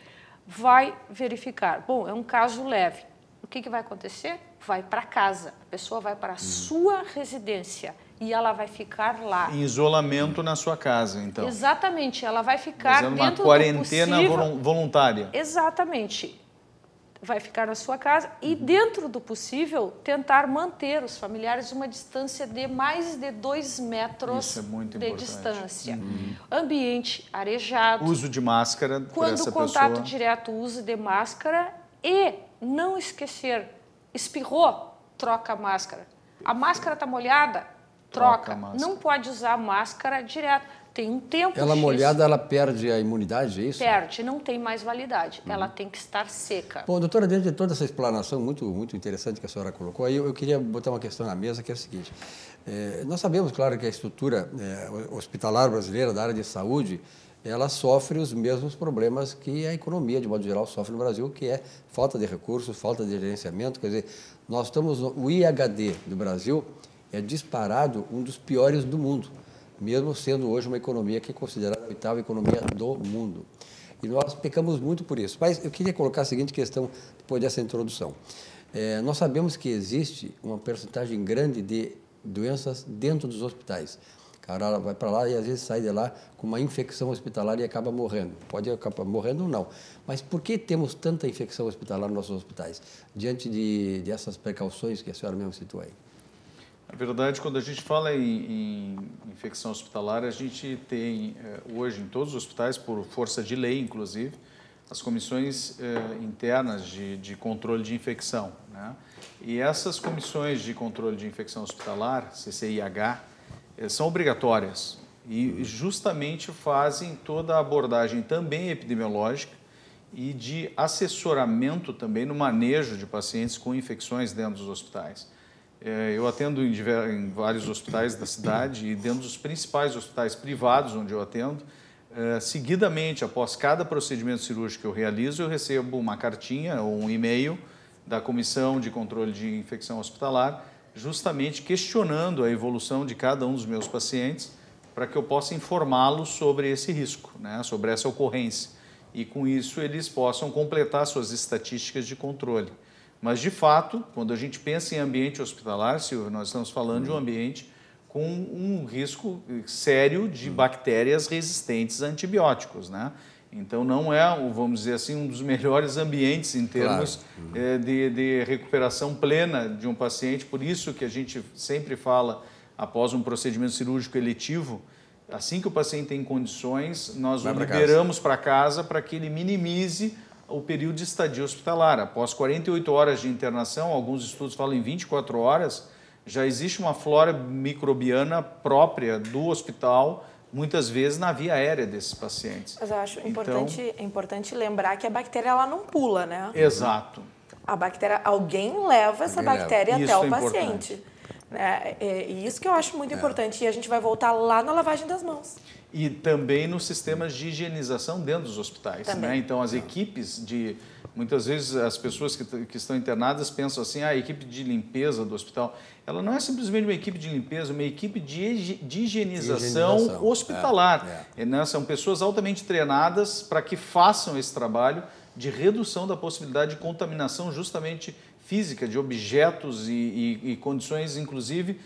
Vai verificar, bom, é um caso leve. O que vai acontecer? Vai para casa, a pessoa vai para a sua residência e ela vai ficar lá. Em isolamento na sua casa, então. Exatamente, ela vai ficar fazendo dentro uma quarentena do possível, voluntária. Exatamente. Vai ficar na sua casa e, dentro do possível, tentar manter os familiares uma distância de mais de 2 metros Isso é muito de importante. Distância. Ambiente arejado. Uso de máscara por essa Quando o contato pessoa. direto, uso de máscara e não esquecer, espirrou, troca a máscara. A máscara está molhada, troca. Não pode usar a máscara direto. Tem um tempo Ela molhada, ela perde a imunidade, é isso? Perde, não tem mais validade. Ela tem que estar seca. Bom, doutora, dentro de toda essa explanação muito interessante que a senhora colocou, aí eu queria botar uma questão na mesa, que é o seguinte. Nós sabemos, claro, que a estrutura hospitalar brasileira da área de saúde, ela sofre os mesmos problemas que a economia, de modo geral, sofre no Brasil, que é falta de recursos, falta de gerenciamento. Quer dizer, nós estamos, o IHD do Brasil é disparado um dos piores do mundo, mesmo sendo hoje uma economia que é considerada a 8ª economia do mundo. E nós pecamos muito por isso. Mas eu queria colocar a seguinte questão depois dessa introdução. Nós sabemos que existe uma percentagem grande de doenças dentro dos hospitais. O cara vai para lá e às vezes sai de lá com uma infecção hospitalar e acaba morrendo. Pode acabar morrendo ou não. Mas por que temos tanta infecção hospitalar nos nossos hospitais? Diante dessas precauções que a senhora mesmo citou aí. Na verdade, quando a gente fala em infecção hospitalar, a gente tem hoje em todos os hospitais, por força de lei inclusive, as comissões internas de controle de infecção, né? E essas comissões de controle de infecção hospitalar, CCIH, são obrigatórias e justamente fazem toda a abordagem também epidemiológica e de assessoramento também no manejo de pacientes com infecções dentro dos hospitais. Eu atendo em vários hospitais da cidade e dentro dos principais hospitais privados onde eu atendo, seguidamente, após cada procedimento cirúrgico que eu realizo, eu recebo uma cartinha ou um e-mail da Comissão de Controle de Infecção Hospitalar, justamente questionando a evolução de cada um dos meus pacientes para que eu possa informá-los sobre esse risco, né, sobre essa ocorrência. E com isso eles possam completar suas estatísticas de controle. Mas, de fato, quando a gente pensa em ambiente hospitalar, Silvio, nós estamos falando de um ambiente com um risco sério de bactérias resistentes a antibióticos, né? Então, não é, vamos dizer assim, um dos melhores ambientes em termos de recuperação plena de um paciente. Por isso que a gente sempre fala, após um procedimento cirúrgico eletivo, assim que o paciente tem condições, nós o liberamos para casa para que ele minimize o período de estadia hospitalar. Após 48 horas de internação, alguns estudos falam em 24 horas, já existe uma flora microbiana própria do hospital, muitas vezes na via aérea desses pacientes. Mas eu acho importante lembrar que a bactéria ela não pula, né? Exato. A bactéria, alguém leva essa bactéria até o paciente. E isso que eu acho muito importante. E a gente vai voltar lá na lavagem das mãos. E também nos sistemas de higienização dentro dos hospitais. Né? Então, as equipes de... Muitas vezes as pessoas que estão internadas pensam assim, a equipe de limpeza do hospital, ela não é simplesmente uma equipe de limpeza, uma equipe de higienização hospitalar. São pessoas altamente treinadas para que façam esse trabalho de redução da possibilidade de contaminação justamente física, de objetos e condições, inclusive,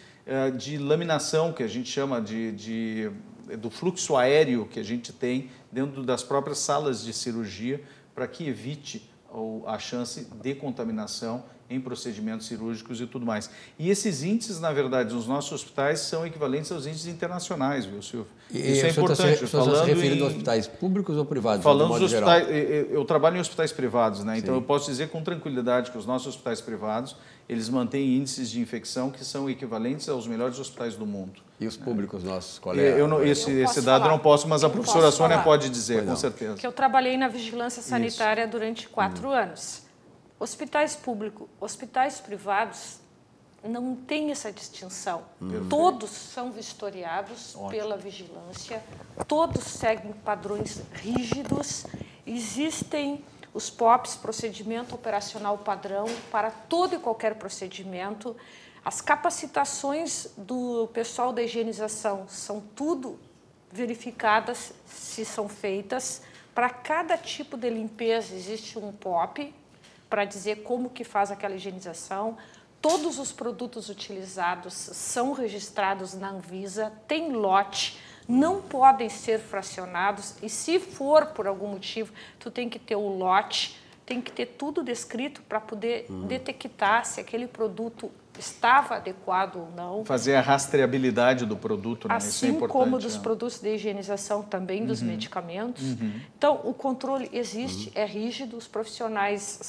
de laminação, que a gente chama do fluxo aéreo que a gente tem dentro das próprias salas de cirurgia, para que evite a chance de contaminação em procedimentos cirúrgicos e tudo mais. E esses índices, na verdade, nos nossos hospitais são equivalentes aos índices internacionais, viu, Silvio? Isso é importante. Falando se referindo a hospitais públicos ou privados? Falando dos hospitais, eu trabalho em hospitais privados, né? Então eu posso dizer com tranquilidade que os nossos hospitais privados, eles mantêm índices de infecção que são equivalentes aos melhores hospitais do mundo. E os públicos, nossos colegas? Esse dado eu não posso, mas a professora Sônia pode dizer, com certeza. Que eu trabalhei na vigilância sanitária durante 4 anos. Hospitais públicos, hospitais privados, não tem essa distinção. Todos são vistoriados pela vigilância, todos seguem padrões rígidos, existem os POPs, procedimento operacional padrão, para todo e qualquer procedimento. As capacitações do pessoal da higienização são tudo verificadas, se são feitas. Para cada tipo de limpeza existe um POP, para dizer como que faz aquela higienização. Todos os produtos utilizados são registrados na Anvisa, tem lote, não podem ser fracionados, e se for por algum motivo, tu tem que ter o lote, tem que ter tudo descrito para poder detectar se aquele produto estava adequado ou não. Fazer a rastreabilidade do produto, né? Isso é importante. Assim como dos produtos de higienização, também dos medicamentos. Então, o controle existe, é rígido, os profissionais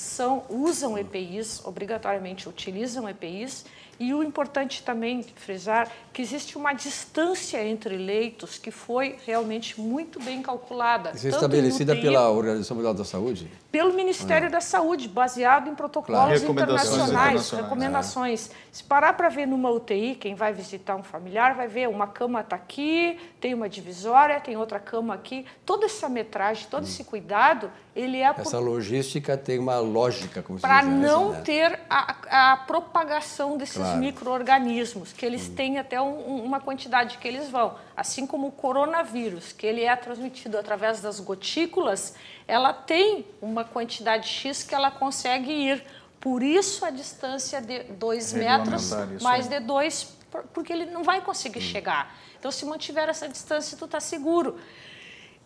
usam EPIs, obrigatoriamente utilizam EPIs, e o importante também frisar que existe uma distância entre leitos que foi realmente muito bem calculada. Isso é estabelecida pela Organização Mundial da Saúde? Pelo Ministério da Saúde, baseado em protocolos internacionais, recomendações. Se parar para ver numa UTI, quem vai visitar um familiar vai ver uma cama está aqui, tem uma divisória, tem outra cama aqui. Toda essa metragem, todo esse cuidado, ele é... Essa logística tem uma lógica, como se diz. Para não ter a propagação desses micro-organismos, que eles têm até uma quantidade que eles vão. Assim como o coronavírus, que ele é transmitido através das gotículas, ela tem uma quantidade X que ela consegue ir. Por isso a distância de 2 metros, mais de 2, porque ele não vai conseguir chegar. Então, se mantiver essa distância, tu está seguro.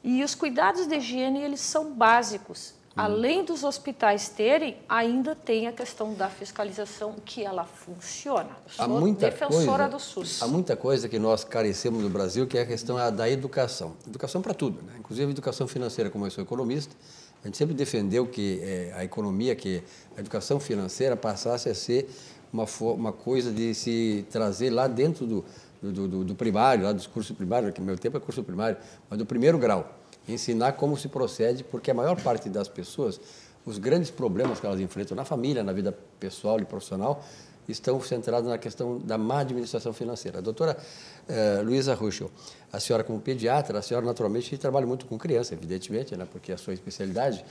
E os cuidados de higiene, eles são básicos. Além dos hospitais terem, ainda tem a questão da fiscalização, que ela funciona. Eu sou defensora do SUS. Há muita coisa que nós carecemos no Brasil, que é a questão da educação. Educação para tudo, né? Inclusive educação financeira, como eu sou economista. A gente sempre defendeu que a economia, que a educação financeira passasse a ser uma coisa de se trazer lá dentro do primário, lá dos cursos primários, que no meu tempo é curso primário, mas do primeiro grau. Ensinar como se procede, porque a maior parte das pessoas, os grandes problemas que elas enfrentam na família, na vida pessoal e profissional, estão centrados na questão da má administração financeira. A doutora Luísa Ruschel, a senhora como pediatra, a senhora naturalmente trabalha muito com criança, evidentemente, né, porque é a sua especialidade.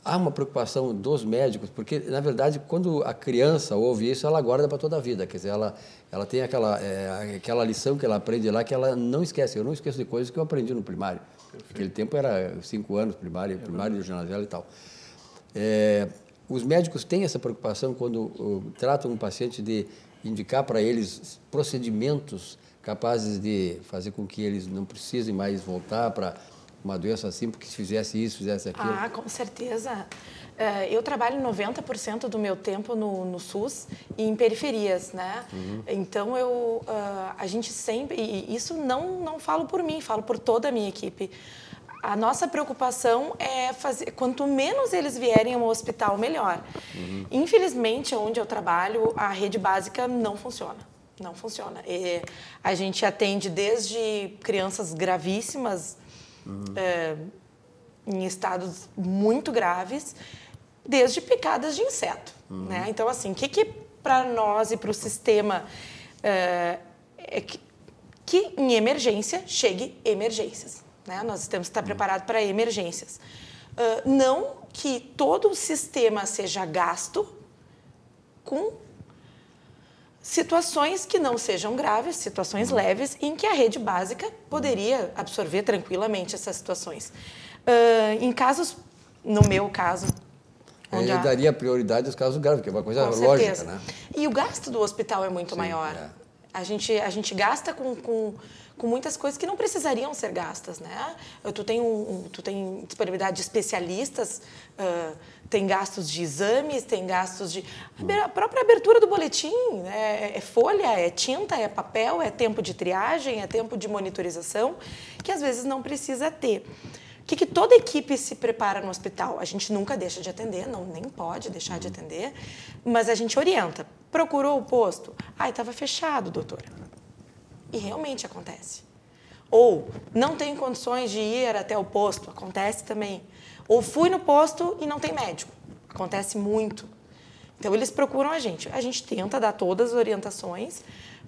Há uma preocupação dos médicos, porque, na verdade, quando a criança ouve isso, ela guarda para toda a vida. Quer dizer, ela tem aquela lição que ela aprende lá que ela não esquece. Eu não esqueço de coisas que eu aprendi no primário. Naquele tempo era 5 anos, primário e ginasial e tal. Os médicos têm essa preocupação quando tratam um paciente de indicar para eles procedimentos capazes de fazer com que eles não precisem mais voltar para uma doença assim, porque se fizesse isso, fizesse aquilo. Ah, com certeza. Eu trabalho 90% do meu tempo no SUS e em periferias, né? Então, a gente sempre... E isso não falo por mim, falo por toda a minha equipe. A nossa preocupação é fazer... Quanto menos eles vierem ao hospital, melhor. Infelizmente, onde eu trabalho, a rede básica não funciona. Não funciona. A gente atende desde crianças gravíssimas, em estados muito graves, desde picadas de inseto. Né? Então, assim, o que para nós e para o sistema que em emergência chegue emergências. Né? Nós temos que estar preparados para emergências. Não que todo o sistema seja gasto com situações que não sejam graves, situações leves, em que a rede básica poderia absorver tranquilamente essas situações. Em casos, no meu caso... Eu daria prioridade aos casos graves, que é uma coisa lógica, né? E o gasto do hospital é muito maior. A gente gasta com muitas coisas que não precisariam ser gastas, né? Tu tem disponibilidade de especialistas, tem gastos de exames, tem gastos de... A própria abertura do boletim, né? É folha, é tinta, é papel, é tempo de triagem, é tempo de monitorização, que às vezes não precisa ter. O que toda equipe se prepara no hospital? A gente nunca deixa de atender, nem pode deixar de atender, mas a gente orienta. Procurou o posto? Estava fechado, doutora. E realmente acontece. Ou não tenho condições de ir até o posto, acontece também. Ou fui no posto e não tem médico, acontece muito. Então, eles procuram a gente tenta dar todas as orientações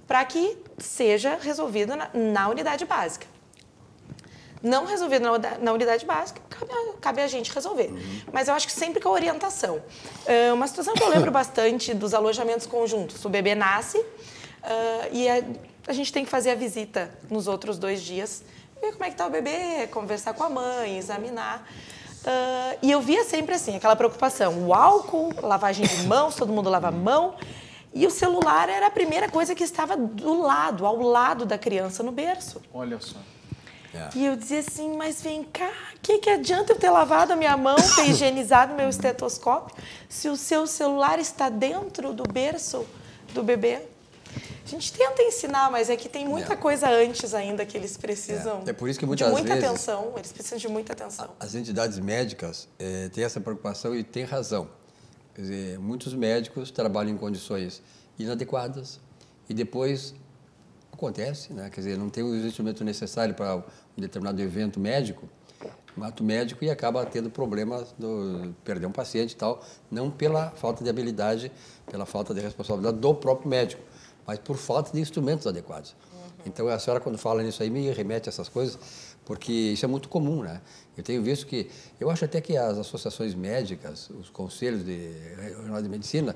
para que seja resolvido na unidade básica. Não resolvido na unidade básica, cabe a gente resolver. Mas eu acho que sempre com a orientação. Uma situação que eu lembro bastante dos alojamentos conjuntos. O bebê nasce e a gente tem que fazer a visita nos outros 2 dias, ver como é que está o bebê, conversar com a mãe, examinar. E eu via sempre assim, aquela preocupação. O álcool, lavagem de mãos, todo mundo lava a mão. E o celular era a primeira coisa que estava ao lado da criança no berço. Olha só. E eu dizia assim, mas vem cá, o que adianta eu ter lavado a minha mão, ter higienizado meu estetoscópio, se o seu celular está dentro do berço do bebê? A gente tenta ensinar, mas é que tem muita coisa antes ainda que eles precisam por isso que muitas de muita vezes, atenção, eles precisam de muita atenção. As entidades médicas têm essa preocupação e têm razão. Quer dizer, muitos médicos trabalham em condições inadequadas e depois... acontece, né? Quer dizer, não tem o instrumento necessário para um determinado evento médico, um ato médico, e acaba tendo problemas, perder um paciente e tal, não pela falta de habilidade, pela falta de responsabilidade do próprio médico, mas por falta de instrumentos adequados. Então, a senhora, quando fala nisso aí, me remete a essas coisas, porque isso é muito comum, né? Eu tenho visto que, eu acho até que as associações médicas, os conselhos regionais de medicina,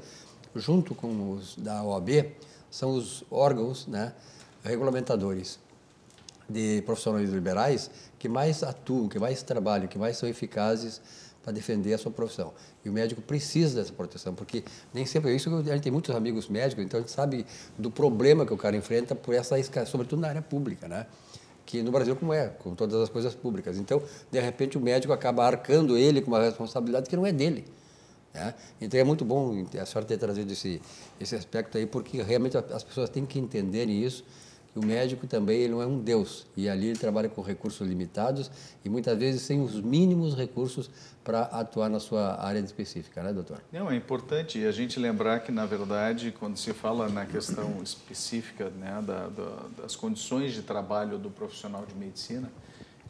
junto com os da OAB, são os órgãos, né, regulamentadores de profissionais liberais que mais atuam, que mais trabalham, que mais são eficazes para defender a sua profissão. E o médico precisa dessa proteção, porque nem sempre é isso. A gente tem muitos amigos médicos, então a gente sabe do problema que o cara enfrenta por essa escassez, sobretudo na área pública, né? Que no Brasil como é, com todas as coisas públicas. Então, de repente, o médico acaba arcando ele com uma responsabilidade que não é dele. Né? Então, é muito bom a senhora ter trazido esse aspecto aí, porque realmente as pessoas têm que entenderem isso, que o médico também ele não é um deus, e ali ele trabalha com recursos limitados e muitas vezes sem os mínimos recursos para atuar na sua área específica, né, doutor? Não, é importante a gente lembrar que, na verdade, quando se fala na questão específica, né, das condições de trabalho do profissional de medicina,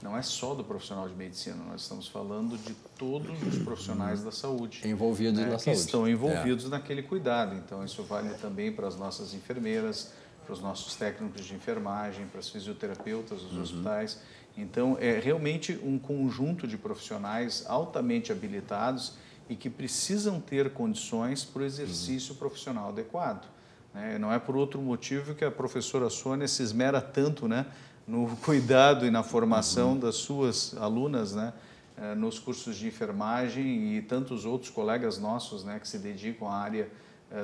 não é só do profissional de medicina, nós estamos falando de todos os profissionais da saúde. Envolvidos na que saúde. Estão envolvidos naquele cuidado. Então, isso vale também para as nossas enfermeiras, para os nossos técnicos de enfermagem, para os fisioterapeutas dos hospitais. Então, é realmente um conjunto de profissionais altamente habilitados e que precisam ter condições para o exercício profissional adequado. Né? Não é por outro motivo que a professora Sônia se esmera tanto, né, no cuidado e na formação das suas alunas, né, nos cursos de enfermagem, e tantos outros colegas nossos, né, que se dedicam à área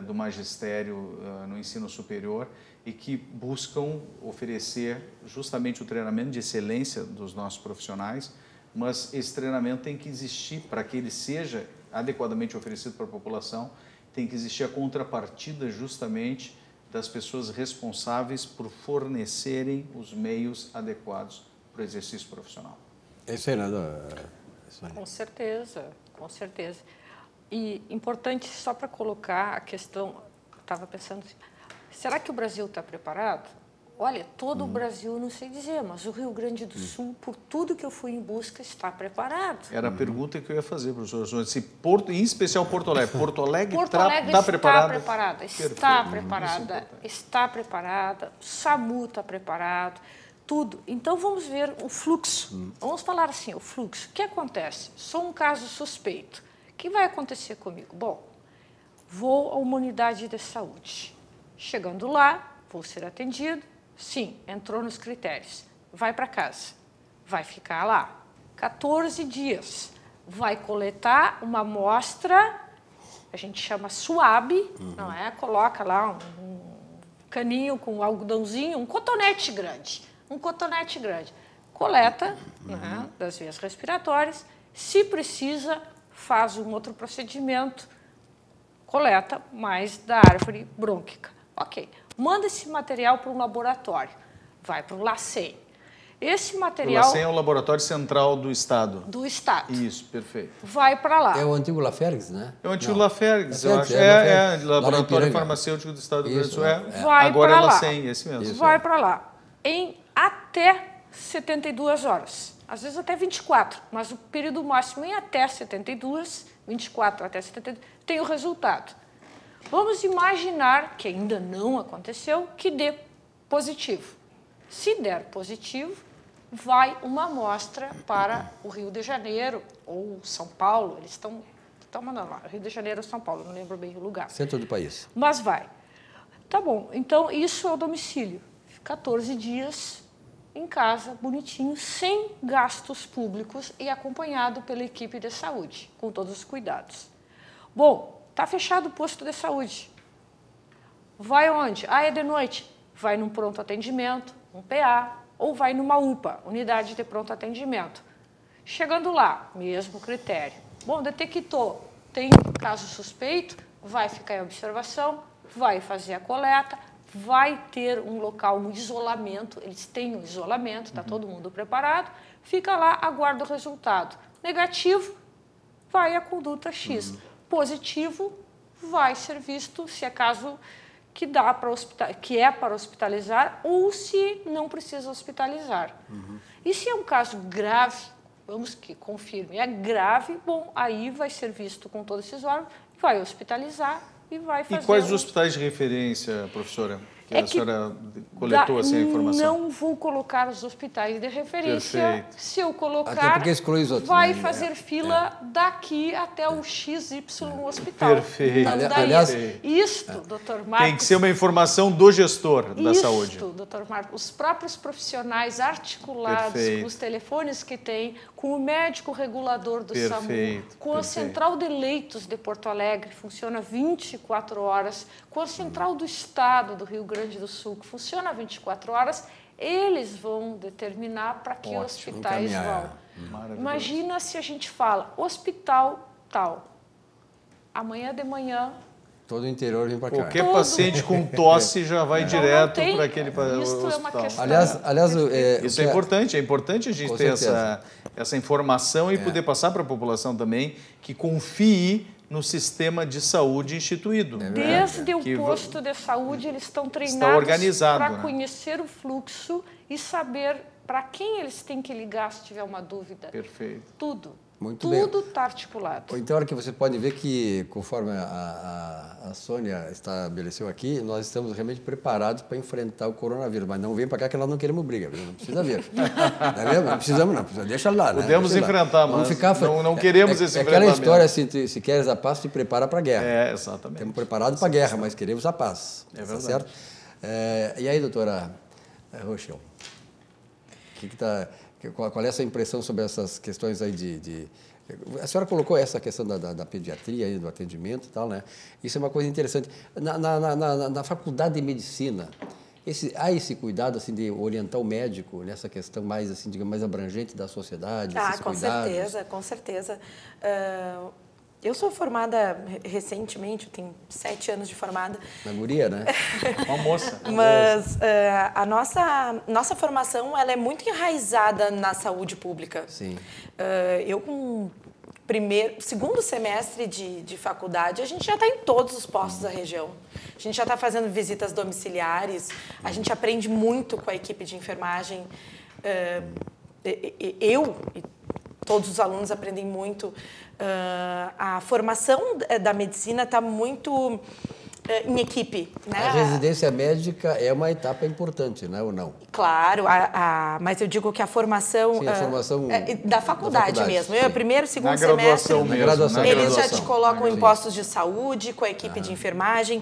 do magistério no ensino superior e que buscam oferecer justamente o treinamento de excelência dos nossos profissionais, mas esse treinamento tem que existir para que ele seja adequadamente oferecido para a população, tem que existir a contrapartida justamente das pessoas responsáveis por fornecerem os meios adequados para o exercício profissional. É isso aí, né, Sônia? Com certeza, com certeza. E importante, só para colocar a questão, estava pensando assim, Será que o Brasil está preparado? Olha, todo o Brasil, não sei dizer, mas o Rio Grande do Sul, por tudo que eu fui em busca, está preparado. Era a pergunta que eu ia fazer, professor. Se em especial Porto Alegre. Porto Alegre está preparada? Está preparada. O SAMU está preparado. Tudo. Então, vamos ver o fluxo. Vamos falar assim, o fluxo. O que acontece? Sou um caso suspeito. O que vai acontecer comigo? Bom, vou a uma unidade de saúde. Chegando lá, vou ser atendido. Sim, entrou nos critérios. Vai para casa. Vai ficar lá 14 dias. Vai coletar uma amostra, a gente chama swab, não é? Coloca lá um caninho com um algodãozinho, um cotonete grande. Coleta, né, das vias respiratórias. Se precisa, faz um outro procedimento, coleta mais da árvore brônquica. Ok. Manda esse material para um laboratório. Vai para o LACEN. Esse material... O LACEN é o Laboratório Central do Estado. Do Estado. Isso, perfeito. Vai para lá. É o antigo Lafergues, né? É o antigo Lafergues, eu acho. Laboratório Farmacêutico do Estado do Rio Grande do Sul. Agora é o LACEN, esse mesmo. Vai para lá. Em até 72 horas. Às vezes até 24, mas o período máximo em até 72, 24 até 72, tem o resultado. Vamos imaginar, que ainda não aconteceu, que dê positivo. Se der positivo, vai uma amostra para o Rio de Janeiro ou São Paulo. Eles estão mandando lá, Rio de Janeiro ou São Paulo, não lembro bem o lugar. Centro do país. Mas vai. Tá bom, então isso é o domicílio. 14 dias em casa, bonitinho, sem gastos públicos e acompanhado pela equipe de saúde, com todos os cuidados. Bom, está fechado o posto de saúde. Vai onde? Ah, é de noite. Vai num pronto atendimento, um PA, ou vai numa UPA, unidade de pronto atendimento. Chegando lá, mesmo critério. Bom, detectou, tem caso suspeito, vai ficar em observação, vai fazer a coleta, vai ter um local, um isolamento, eles têm um isolamento, está todo mundo preparado, fica lá, aguarda o resultado. Negativo, vai a conduta X. Positivo, vai ser visto se é caso que dá para para hospitalizar ou se não precisa hospitalizar. E se é um caso grave, vamos que confirme, é grave, bom, aí vai ser visto com todos esses órgãos, vai hospitalizar e vai fazer... E quais os hospitais de referência, professora? Que a senhora coletou essa informação? Não vou colocar os hospitais de referência. Perfeito. Se eu colocar, os outros, vai né? fazer fila daqui até o XY hospital. Perfeito. Aliás, isto, doutor Marcos... Tem que ser uma informação do gestor da saúde. Isto, doutor Marcos, os próprios profissionais articulados, Perfeito. os telefones que tem, com o médico regulador do SAMU, com a Central de Leitos de Porto Alegre, que funciona 24 horas, com a Central do Estado do Rio Grande do Sul, que funciona 24 horas, eles vão determinar para que hospitais vão. Imagina se a gente fala, hospital tal, amanhã de manhã... Todo o interior vem para cá. Qualquer paciente com tosse já vai direto para aquele hospital. É uma questão. Aliás, isso é importante a gente ter essa informação e poder passar para a população também que confie no sistema de saúde instituído. Desde o posto de saúde, eles estão treinados para conhecer o fluxo e saber para quem eles têm que ligar se tiver uma dúvida. Perfeito. Tudo. Muito bem. Tudo está articulado. Então, que você pode ver que, conforme a Sônia estabeleceu aqui, nós estamos realmente preparados para enfrentar o coronavírus. Mas não vem para cá que nós não queremos briga, não precisa vir. Não precisamos, não. Deixa lá. Podemos enfrentar, mas não queremos esse enfrentamento. Aquela história, assim, se queres a paz, te prepara para a guerra. Exatamente. Estamos preparados para a guerra, mas queremos a paz. É verdade. Certo? E aí, doutora Rochel, qual é a sua impressão sobre essas questões aí a senhora colocou essa questão da pediatria, aí, do atendimento e tal, né? Isso é uma coisa interessante. Na faculdade de medicina, há esse cuidado assim, de orientar o médico nessa questão mais, assim, digamos, mais abrangente da sociedade? Com certeza. Eu sou formada recentemente, eu tenho 7 anos de formada. Uma guria, né? Uma moça. Mas a nossa formação ela é muito enraizada na saúde pública. Sim. Eu, com segundo semestre de faculdade, a gente já está em todos os postos da região. A gente já está fazendo visitas domiciliares, a gente aprende muito com a equipe de enfermagem. Eu e todos os alunos aprendem muito. A formação da medicina está muito em equipe, né? A residência médica é uma etapa importante, né, ou não? Claro, mas eu digo que a formação, sim, a formação da faculdade mesmo. Sim. Primeiro, segundo na semestre, graduação eles mesmo. já te colocam em postos de saúde, com a equipe de enfermagem.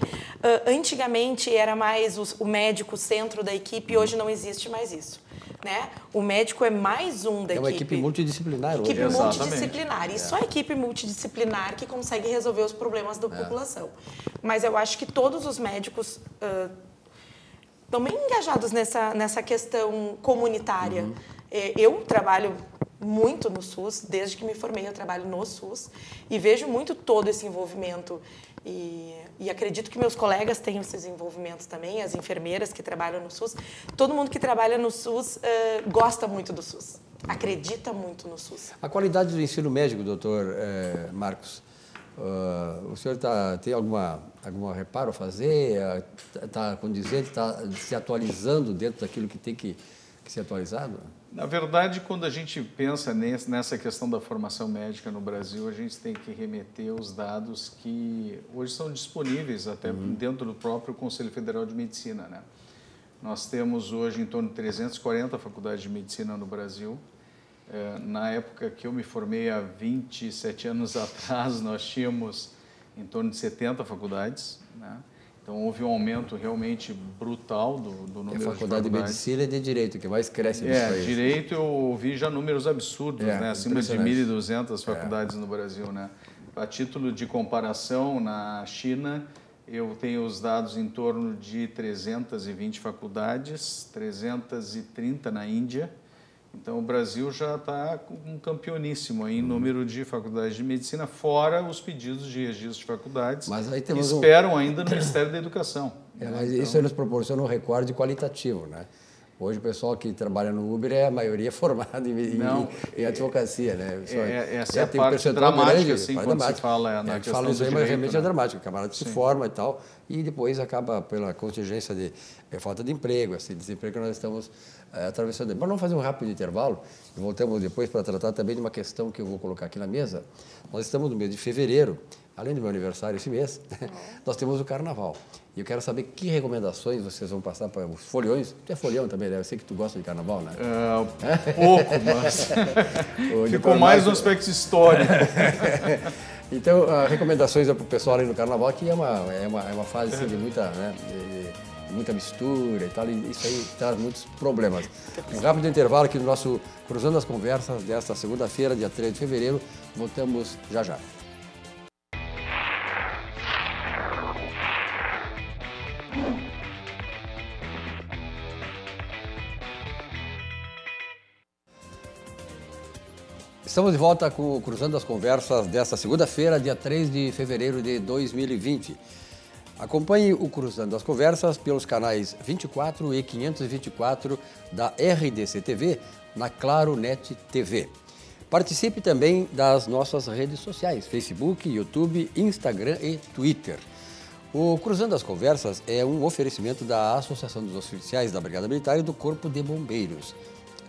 Antigamente era mais o médico centro da equipe, hoje não existe mais isso. Né? O médico é mais um da equipe. É uma equipe multidisciplinar. Equipe hoje. multidisciplinar. E só a equipe multidisciplinar que consegue resolver os problemas da população. Mas eu acho que todos os médicos estão bem engajados nessa questão comunitária. Eu trabalho muito no SUS, desde que me formei eu trabalho no SUS e vejo muito todo esse envolvimento. E acredito que meus colegas tenham esses envolvimentos também, as enfermeiras que trabalham no SUS. Todo mundo que trabalha no SUS gosta muito do SUS, acredita muito no SUS. A qualidade do ensino médico, doutor Marcos, o senhor tem algum reparo a fazer? Está condizente, está se atualizando dentro daquilo que tem que ser atualizado? Na verdade, quando a gente pensa nessa questão da formação médica no Brasil, a gente tem que remeter os dados que hoje são disponíveis até dentro do próprio Conselho Federal de Medicina, né? Nós temos hoje em torno de 340 faculdades de medicina no Brasil. Na época que eu me formei, há 27 anos atrás, nós tínhamos em torno de 70 faculdades, né? Então, houve um aumento realmente brutal do número de faculdades. Faculdade de Medicina e de Direito, que mais cresce nesse país. Direito eu vi já números absurdos, né? Acima de 1.200 faculdades no Brasil, né? A título de comparação, na China, eu tenho os dados em torno de 320 faculdades, 330 na Índia. Então, o Brasil já está um campeoníssimo em número de faculdades de medicina, fora os pedidos de registro de faculdades, mas aí que esperam ainda no Ministério da Educação. Mas então, isso aí nos proporciona um recorde qualitativo, né? Hoje o pessoal que trabalha no Uber, a maioria é formada em advocacia, né? Essa é a parte dramática, assim, quando se fala na questão fala isso aí, do mas direito, realmente né? é dramático. O camarada se forma e tal, e depois acaba pela contingência de falta de emprego, esse desemprego que nós estamos atravessando. Mas vamos fazer um rápido intervalo e voltamos depois para tratar também de uma questão que eu vou colocar aqui na mesa. Nós estamos no mês de fevereiro, além do meu aniversário esse mês, nós temos o Carnaval. E eu quero saber que recomendações vocês vão passar para os foliões. Tu é folião também, né? Eu sei que tu gosta de Carnaval, né? Pouco, mas ficou mais no aspecto histórico. Então, recomendações para o pessoal ali no Carnaval, que é uma fase assim, de muita, né, de muita mistura e tal, e isso aí traz muitos problemas. Um rápido intervalo aqui no nosso Cruzando as Conversas desta segunda-feira, dia 3 de fevereiro. Voltamos já já. Estamos de volta com o Cruzando as Conversas desta segunda-feira, dia 3 de fevereiro de 2020. Acompanhe o Cruzando as Conversas pelos canais 24 e 524 da RDC TV, na Claro Net TV. Participe também das nossas redes sociais, Facebook, YouTube, Instagram e Twitter. O Cruzando as Conversas é um oferecimento da Associação dos Oficiais da Brigada Militar e do Corpo de Bombeiros,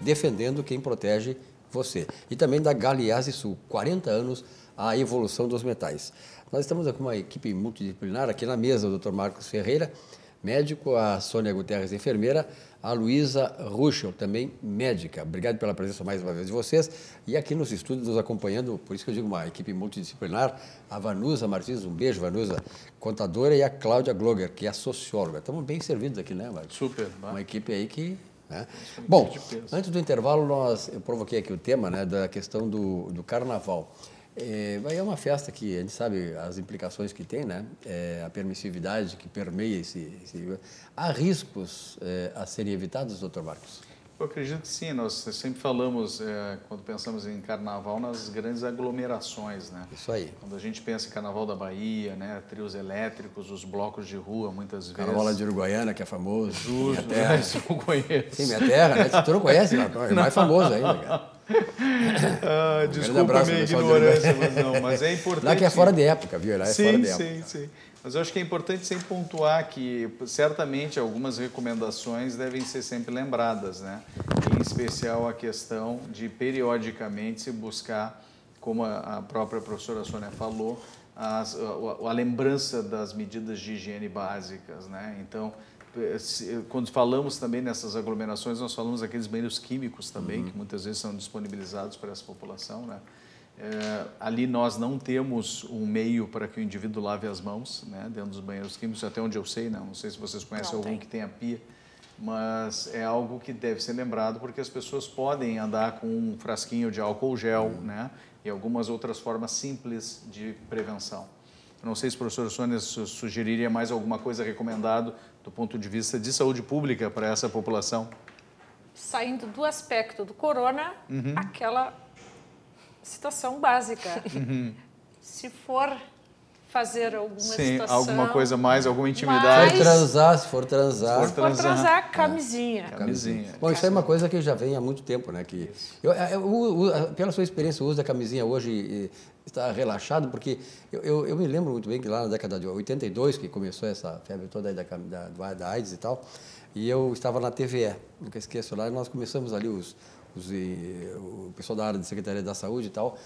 defendendo quem protege você. E também da Galeazzi Sul, 40 anos, a evolução dos metais. Nós estamos com uma equipe multidisciplinar aqui na mesa, o Dr. Marcos Ferreira, médico, a Sônia Guterres, enfermeira, a Luísa Ruschel, também médica. Obrigado pela presença mais uma vez de vocês. E aqui nos estúdios nos acompanhando, por isso que eu digo uma equipe multidisciplinar, a Vanusa Martins, um beijo, Vanusa, contadora, e a Cláudia Gloger, que é socióloga. Estamos bem servidos aqui, né, Marcos? Super. Uma equipe aí que... né? Bom, antes do intervalo, eu provoquei aqui o tema, né, da questão do Carnaval. É uma festa que a gente sabe as implicações que tem, né? A permissividade que permeia esse... Há riscos a serem evitados, doutor Marcos? Eu acredito que sim, nós sempre falamos, quando pensamos em carnaval, nas grandes aglomerações, né? Isso aí. Quando a gente pensa em Carnaval da Bahia, né? Trios elétricos, os blocos de rua, muitas vezes. Carnaval lá de Uruguaiana, que é famoso. Justo, minha terra. Isso eu conheço. Sim, minha terra, né? Tu não conhece, é mais famoso ainda, cara. Desculpa a minha ignorância, mas é importante... Lá que é fora de época, viu? Lá é fora de época. Sim. Mas eu acho que é importante sempre pontuar que, certamente, algumas recomendações devem ser sempre lembradas, né? Em especial a questão de, periodicamente, se buscar, como a própria professora Sônia falou, a lembrança das medidas de higiene básicas, né? Então, quando falamos também nessas aglomerações, nós falamos daqueles banheiros químicos também, que muitas vezes são disponibilizados para essa população, né? Ali nós não temos um meio para que o indivíduo lave as mãos, né, dentro dos banheiros químicos, até onde eu sei, não sei se vocês conhecem algum que tenha pia, mas é algo que deve ser lembrado porque as pessoas podem andar com um frasquinho de álcool gel, né, e algumas outras formas simples de prevenção. Eu não sei se a professora Sônia sugeriria mais alguma coisa recomendado do ponto de vista de saúde pública para essa população. Saindo do aspecto do corona, aquela situação básica. Se for fazer alguma situação... alguma coisa mais, alguma intimidade. Se for transar, camisinha. Bom, isso é uma coisa que já vem há muito tempo, né? Que pela sua experiência, o uso da camisinha hoje está relaxado, porque eu me lembro muito bem que lá na década de 82, que começou essa febre toda aí da AIDS e tal, e eu estava na TVE, nunca esqueço lá, e nós começamos ali o pessoal da área de Secretaria da Saúde e tal,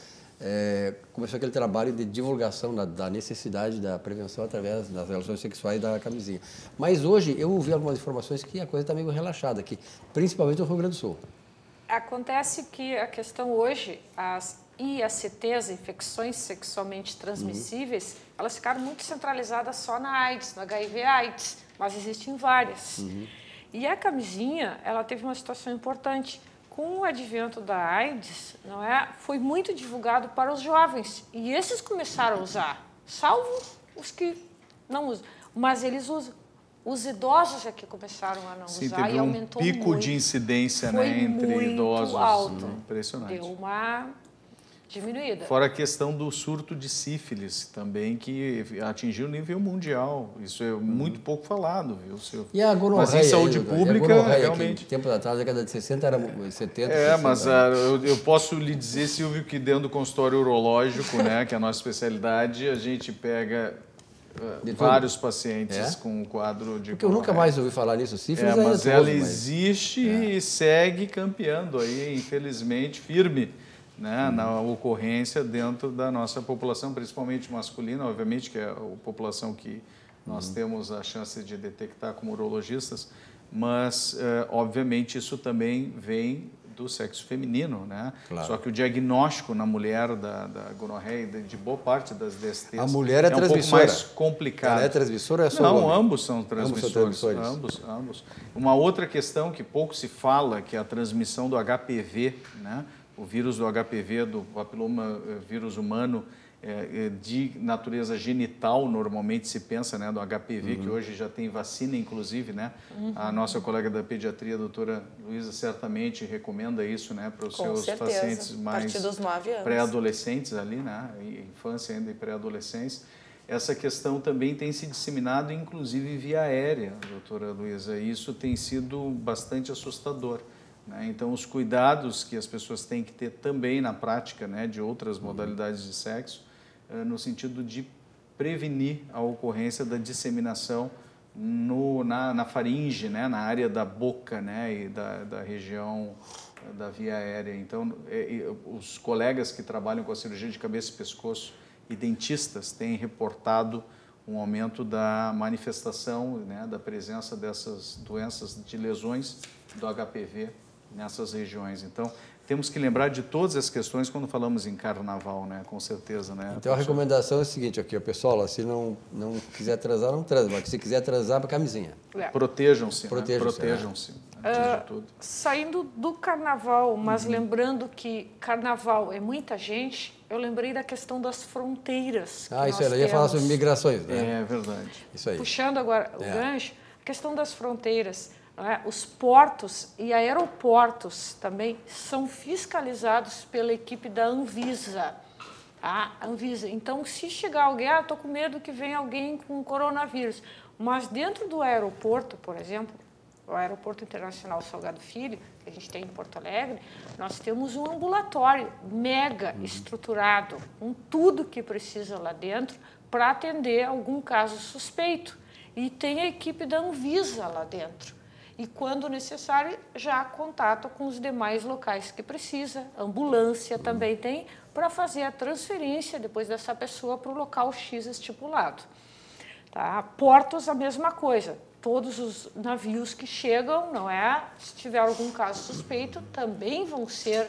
começou aquele trabalho de divulgação da necessidade da prevenção através das relações sexuais da camisinha. Mas hoje eu ouvi algumas informações que a coisa está meio relaxada aqui, principalmente no Rio Grande do Sul. Acontece que a questão hoje, as IACTs, infecções sexualmente transmissíveis, elas ficaram muito centralizadas só na AIDS, no HIV/AIDS, mas existem várias. E a camisinha, ela teve uma situação importante. Com o advento da AIDS, foi muito divulgado para os jovens. E esses começaram a usar, salvo os que não usam. Mas eles usam. Os idosos é que começaram a não usar e aumentou muito. Teve um pico de incidência, né, entre idosos. Alto. Impressionante. Deu uma diminuída. Fora a questão do surto de sífilis também, que atingiu o nível mundial. Isso é muito pouco falado, viu, Silvio? E a gonorreia? Mas em saúde pública, realmente... Tempo atrás, na década de 60, era 70, 60. Mas eu posso lhe dizer, Silvio, que dentro do consultório urológico, né, que é a nossa especialidade, a gente pega vários pacientes com um quadro de... Porque eu nunca mais ouvi falar nisso. Sífilis mas ela existe e segue campeando aí, infelizmente, firme, né, na ocorrência dentro da nossa população, principalmente masculina, obviamente, que é a população que nós temos a chance de detectar como urologistas, mas, obviamente, isso também vem do sexo feminino, né? Claro. Só que o diagnóstico na mulher da gonorreia, de boa parte das DSTs, a mulher é um pouco mais complicado. Ela é transmissora ou é só Não, homem? ambos são transmissores. Ambos. Uma outra questão que pouco se fala, que é a transmissão do HPV, né? O vírus do HPV, do papiloma vírus humano, de natureza genital, normalmente se pensa, né, do HPV, que hoje já tem vacina, inclusive, né? A nossa colega da pediatria, a doutora Luísa, certamente recomenda isso, né, para os seus pacientes mais pré-adolescentes ali, né, infância ainda e pré-adolescência. Essa questão também tem se disseminado, inclusive, via aérea, doutora Luísa, e isso tem sido bastante assustador. Então, os cuidados que as pessoas têm que ter também na prática, né, de outras modalidades de sexo, no sentido de prevenir a ocorrência da disseminação na faringe, né, na área da boca, né, e da região da via aérea. Então, os colegas que trabalham com a cirurgia de cabeça e pescoço e dentistas têm reportado um aumento da manifestação, né, da presença dessas doenças de lesões do HPV nessas regiões. Então, temos que lembrar de todas as questões quando falamos em carnaval, né? Com certeza, né? Então, a recomendação é a seguinte, aqui, pessoal, se não quiser transar, não transa, mas se quiser transar, para camisinha. Protejam-se, Protejam-se, antes de tudo. Saindo do carnaval, mas lembrando que carnaval é muita gente, eu lembrei da questão das fronteiras. Isso aí, eu ia falar sobre migrações, né? É verdade. Isso aí. Puxando agora o gancho, a questão das fronteiras. os portos e aeroportos também são fiscalizados pela equipe da Anvisa. A Anvisa. Então, se chegar alguém, estou com medo que venha alguém com coronavírus, mas dentro do aeroporto, por exemplo, o Aeroporto Internacional Salgado Filho, que a gente tem em Porto Alegre, nós temos um ambulatório mega estruturado, com tudo que precisa lá dentro para atender algum caso suspeito. E tem a equipe da Anvisa lá dentro. E, quando necessário, já contato com os demais locais que precisa. Ambulância também tem, para fazer a transferência depois dessa pessoa para o local X estipulado. Tá? Portos, a mesma coisa. Todos os navios que chegam, se tiver algum caso suspeito, também vão ser,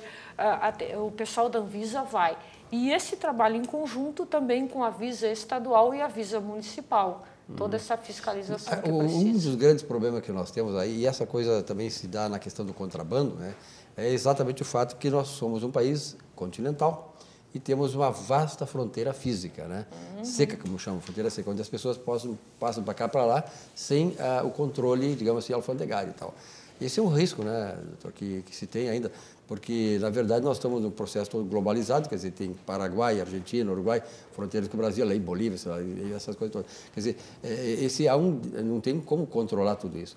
o pessoal da Anvisa vai. E esse trabalho em conjunto também com a Visa estadual e a Visa municipal. Toda essa fiscalização que precisa. Um dos grandes problemas que nós temos aí, e essa coisa também se dá na questão do contrabando, né, é exatamente o fato que nós somos um país continental e temos uma vasta fronteira física, né, seca, como chamam, fronteira seca, onde as pessoas passam para cá, para lá, sem o controle, digamos assim, alfandegário e tal. Esse é um risco, né, doutor, que se tem ainda, porque, na verdade, nós estamos num processo todo globalizado, quer dizer, tem Paraguai, Argentina, Uruguai, fronteiras com o Brasil, aí Bolívia, sei lá, e essas coisas todas. Quer dizer, não tem como controlar tudo isso.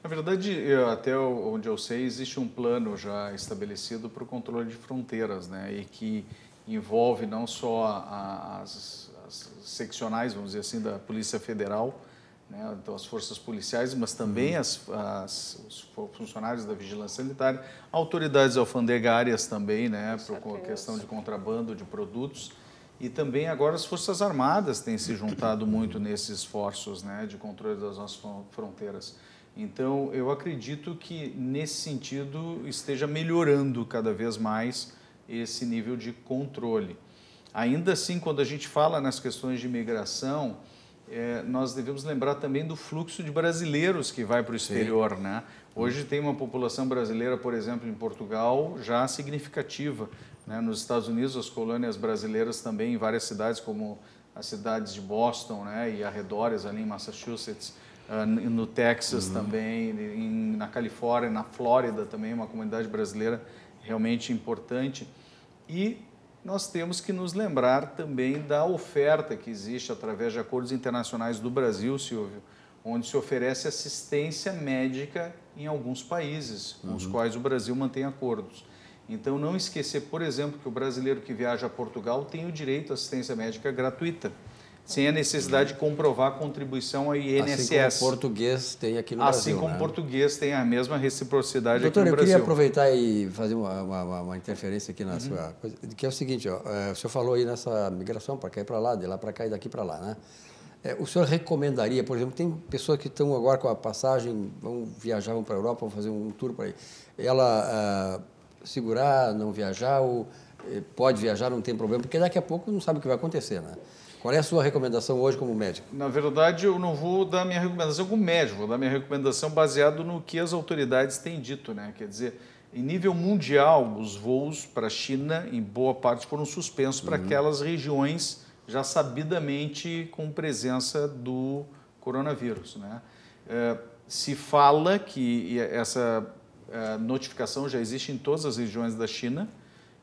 Na verdade, até onde eu sei, existe um plano já estabelecido para o controle de fronteiras, né, e que envolve não só as seccionais, vamos dizer assim, da Polícia Federal, né, então as forças policiais, mas também os funcionários da vigilância sanitária, autoridades alfandegárias também, né, por questão de contrabando de produtos, e também agora as Forças Armadas têm se juntado muito nesses esforços, né, de controle das nossas fronteiras. Então, eu acredito que, nesse sentido, esteja melhorando cada vez mais esse nível de controle. Ainda assim, quando a gente fala nas questões de imigração, nós devemos lembrar também do fluxo de brasileiros que vai para o exterior, né? Hoje tem uma população brasileira, por exemplo, em Portugal, já significativa, né? Nos Estados Unidos, as colônias brasileiras também, em várias cidades, como as cidades de Boston, né? E arredores, ali em Massachusetts, no Texas também, na Califórnia, na Flórida também, uma comunidade brasileira realmente importante. E nós temos que nos lembrar também da oferta que existe através de acordos internacionais do Brasil, Silvio, onde se oferece assistência médica em alguns países com os quais o Brasil mantém acordos. Então, não esquecer, por exemplo, que o brasileiro que viaja a Portugal tem o direito à assistência médica gratuita, sem a necessidade de comprovar a contribuição ao INSS. Assim como o português tem aqui no Brasil. Assim como o português tem a mesma reciprocidade aqui no Brasil. Doutor, eu queria aproveitar e fazer uma interferência aqui na sua coisa, que é o seguinte, o senhor falou aí nessa migração para cá e para lá, de lá para cá e daqui para lá, né? O senhor recomendaria, por exemplo, tem pessoas que estão agora com a passagem, vão viajar, vão para a Europa, vão fazer um tour para aí. Ela segurar, não viajar, ou pode viajar, não tem problema, porque daqui a pouco não sabe o que vai acontecer, né? Qual é a sua recomendação hoje como médico? Na verdade, eu não vou dar minha recomendação como médico, vou dar minha recomendação baseado no que as autoridades têm dito, né? Quer dizer, em nível mundial, os voos para a China, em boa parte, foram suspensos para aquelas regiões já sabidamente com presença do coronavírus, né? Se fala que essa notificação já existe em todas as regiões da China,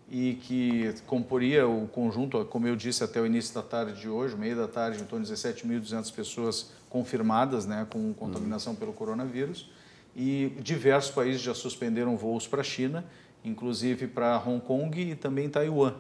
e que comporia o conjunto, como eu disse, até o início da tarde de hoje, meio da tarde, em torno de 17.200 pessoas confirmadas, né, com contaminação pelo coronavírus, e diversos países já suspenderam voos para a China, inclusive para Hong Kong e também Taiwan,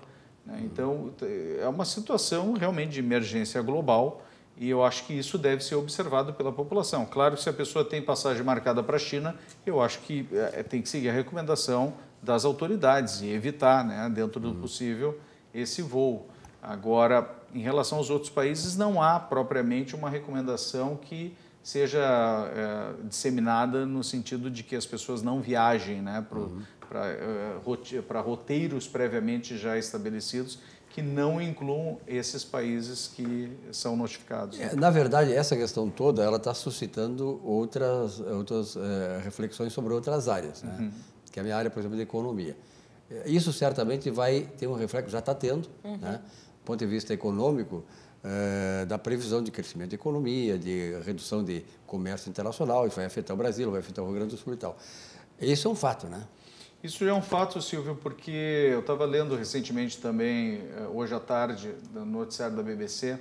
né? Então, é uma situação realmente de emergência global, e eu acho que isso deve ser observado pela população. Claro que se a pessoa tem passagem marcada para a China, eu acho que tem que seguir a recomendação das autoridades e evitar, né, dentro do possível, esse voo. Agora, em relação aos outros países, não há propriamente uma recomendação que seja disseminada no sentido de que as pessoas não viajem, né, para roteiros previamente já estabelecidos, que não incluam esses países que são notificados. Na verdade, essa questão toda ela está suscitando outras reflexões sobre outras áreas, né? Que é a minha área, por exemplo, de economia. Isso certamente vai ter um reflexo, já está tendo, né? Do ponto de vista econômico, da previsão de crescimento da economia, de redução de comércio internacional, isso vai afetar o Brasil, vai afetar o Rio Grande do Sul e tal. Isso é um fato, né? Isso é um fato, Silvio, porque eu estava lendo recentemente também, hoje à tarde, no noticiário da BBC,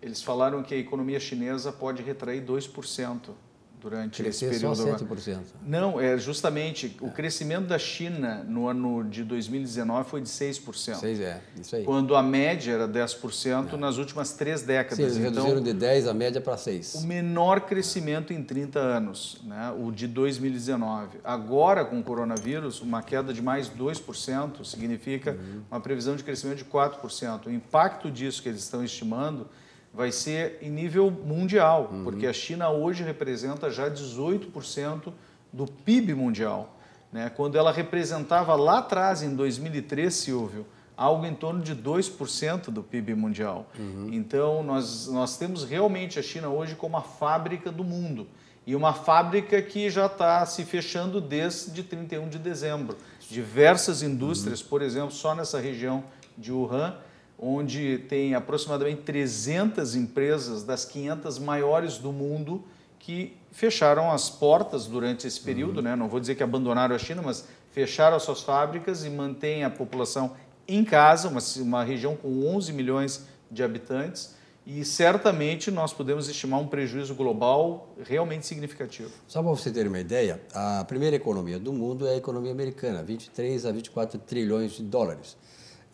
eles falaram que a economia chinesa pode retrair 2% durante esse período. Só 7%. Não, é justamente o crescimento da China no ano de 2019 foi de 6%. Isso aí. Quando a média era 10% nas últimas 3 décadas. Sim, eles reduziram de 10 a média para 6. O menor crescimento em 30 anos, né? O de 2019. Agora, com o coronavírus, uma queda de mais 2% significa uma previsão de crescimento de 4%. O impacto disso que eles estão estimando vai ser em nível mundial, porque a China hoje representa já 18% do PIB mundial, né? Quando ela representava lá atrás, em 2003, Silvio, algo em torno de 2% do PIB mundial. Então, nós temos realmente a China hoje como a fábrica do mundo, e uma fábrica que já está se fechando desde 31 de dezembro. Diversas indústrias, por exemplo, só nessa região de Wuhan, onde tem aproximadamente 300 empresas das 500 maiores do mundo que fecharam as portas durante esse período, né? Não vou dizer que abandonaram a China, mas fecharam as suas fábricas e mantêm a população em casa, uma região com 11 milhões de habitantes, e certamente nós podemos estimar um prejuízo global realmente significativo. Só para você ter uma ideia, a primeira economia do mundo é a economia americana, 23 a 24 trilhões de dólares.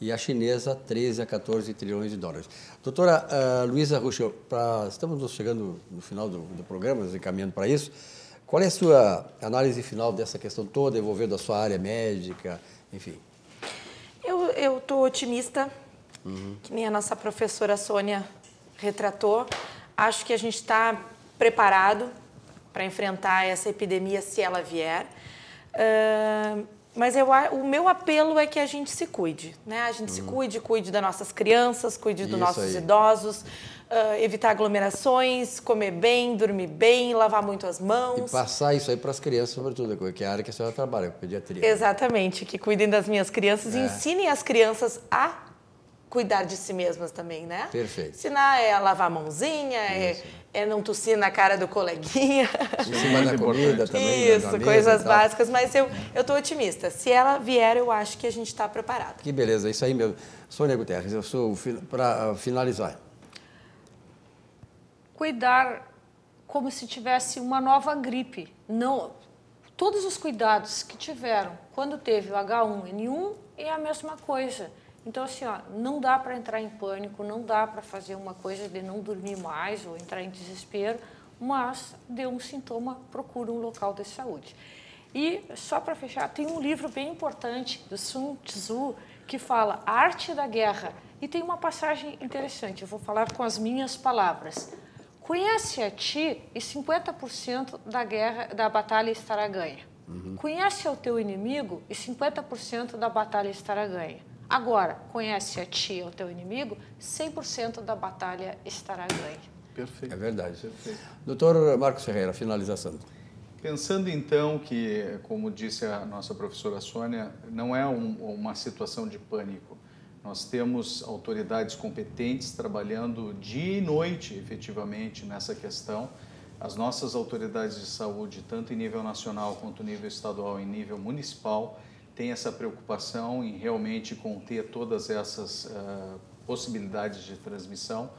E a chinesa, 13 a 14 trilhões de dólares. Doutora Luísa Ruschel, estamos chegando no final do programa, nos encaminhando para isso. Qual é a sua análise final dessa questão toda, envolvendo a sua área médica, enfim? Eu estou otimista, que nem a nossa professora Sônia retratou. Acho que a gente está preparado para enfrentar essa epidemia se ela vier. Mas o meu apelo é que a gente se cuide, né? A gente se cuide das nossas crianças, cuide dos nossos idosos, evitar aglomerações, comer bem, dormir bem, lavar muito as mãos. E passar isso aí para as crianças, sobretudo, que é a área que a senhora trabalha, pediatria. Exatamente, que cuidem das minhas crianças e ensinem as crianças a cuidar de si mesmas também, né? Perfeito. Ensinar a lavar a mãozinha, é não tossir na cara do coleguinha. Em cima da comida também. Isso, coisas básicas, mas eu estou otimista. Se ela vier, eu acho que a gente está preparado. Que beleza, isso aí mesmo. Sônia Guterres, para finalizar. Cuidar como se tivesse uma nova gripe. Não, todos os cuidados que tiveram quando teve o H1N1 é a mesma coisa. Então, assim, não dá para entrar em pânico, não dá para fazer uma coisa de não dormir mais ou entrar em desespero, mas deu um sintoma, procura um local de saúde. E, só para fechar, tem um livro bem importante do Sun Tzu que fala A Arte da Guerra. E tem uma passagem interessante, eu vou falar com as minhas palavras. Conhece a ti e 50% da batalha estará ganha. Conhece ao teu inimigo e 50% da batalha estará ganha. Agora, conhece a ti e ao teu inimigo, 100% da batalha estará ganha. Perfeito. É verdade. Perfeito. Doutor Marcos Ferreira, finalização. Pensando então que, como disse a nossa professora Sônia, não é uma situação de pânico. Nós temos autoridades competentes trabalhando dia e noite, efetivamente, nessa questão. As nossas autoridades de saúde, tanto em nível nacional quanto em nível estadual e em nível municipal, têm essa preocupação em realmente conter todas essas possibilidades de transmissão,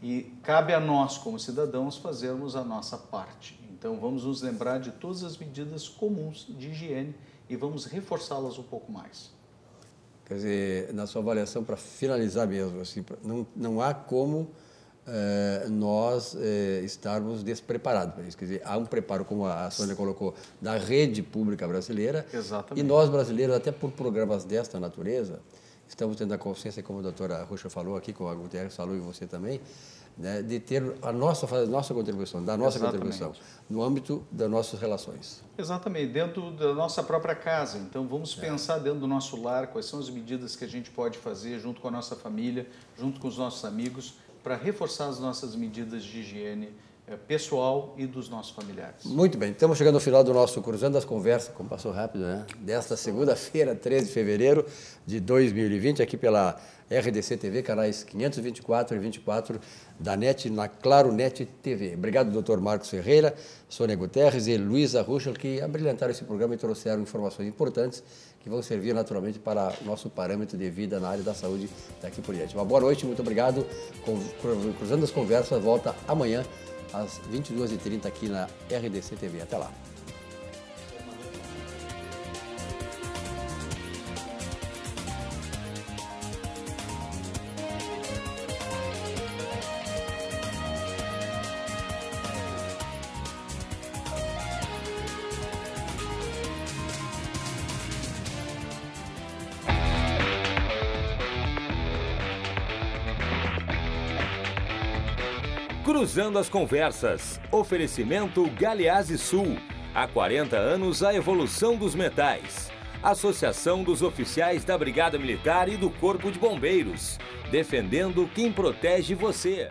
e cabe a nós, como cidadãos, fazermos a nossa parte. Então, vamos nos lembrar de todas as medidas comuns de higiene e vamos reforçá-las um pouco mais. Quer dizer, na sua avaliação, para finalizar mesmo, assim, não há como nós estarmos despreparados para isso. Quer dizer, há um preparo, como a Sônia colocou, da rede pública brasileira. Exatamente. E nós, brasileiros, até por programas desta natureza, estamos tendo a consciência, como a doutora Ruschel falou aqui, como a Guterres falou e você também, né, de ter a nossa contribuição, da nossa contribuição, no âmbito das nossas relações. Exatamente, dentro da nossa própria casa. Então, vamos pensar dentro do nosso lar, quais são as medidas que a gente pode fazer junto com a nossa família, junto com os nossos amigos, para reforçar as nossas medidas de higiene pessoal e dos nossos familiares. Muito bem, estamos chegando ao final do nosso Cruzando as Conversas, como passou rápido, né? Desta segunda-feira, 13 de fevereiro de 2020, aqui pela RDC TV, canais 524 e 24 da NET, na Claro NET TV. Obrigado, Dr. Marcos Ferreira, Sônia Guterres e Luísa Ruschel, que abrilhantaram esse programa e trouxeram informações importantes que vão servir naturalmente para o nosso parâmetro de vida na área da saúde daqui por diante. Uma boa noite, muito obrigado. Cruzando as Conversas volta amanhã às 22h30 aqui na RDC TV. Até lá. Cruzando as Conversas. Oferecimento Galeazzi Sul. Há 40 anos a evolução dos metais. Associação dos Oficiais da Brigada Militar e do Corpo de Bombeiros. Defendendo quem protege você.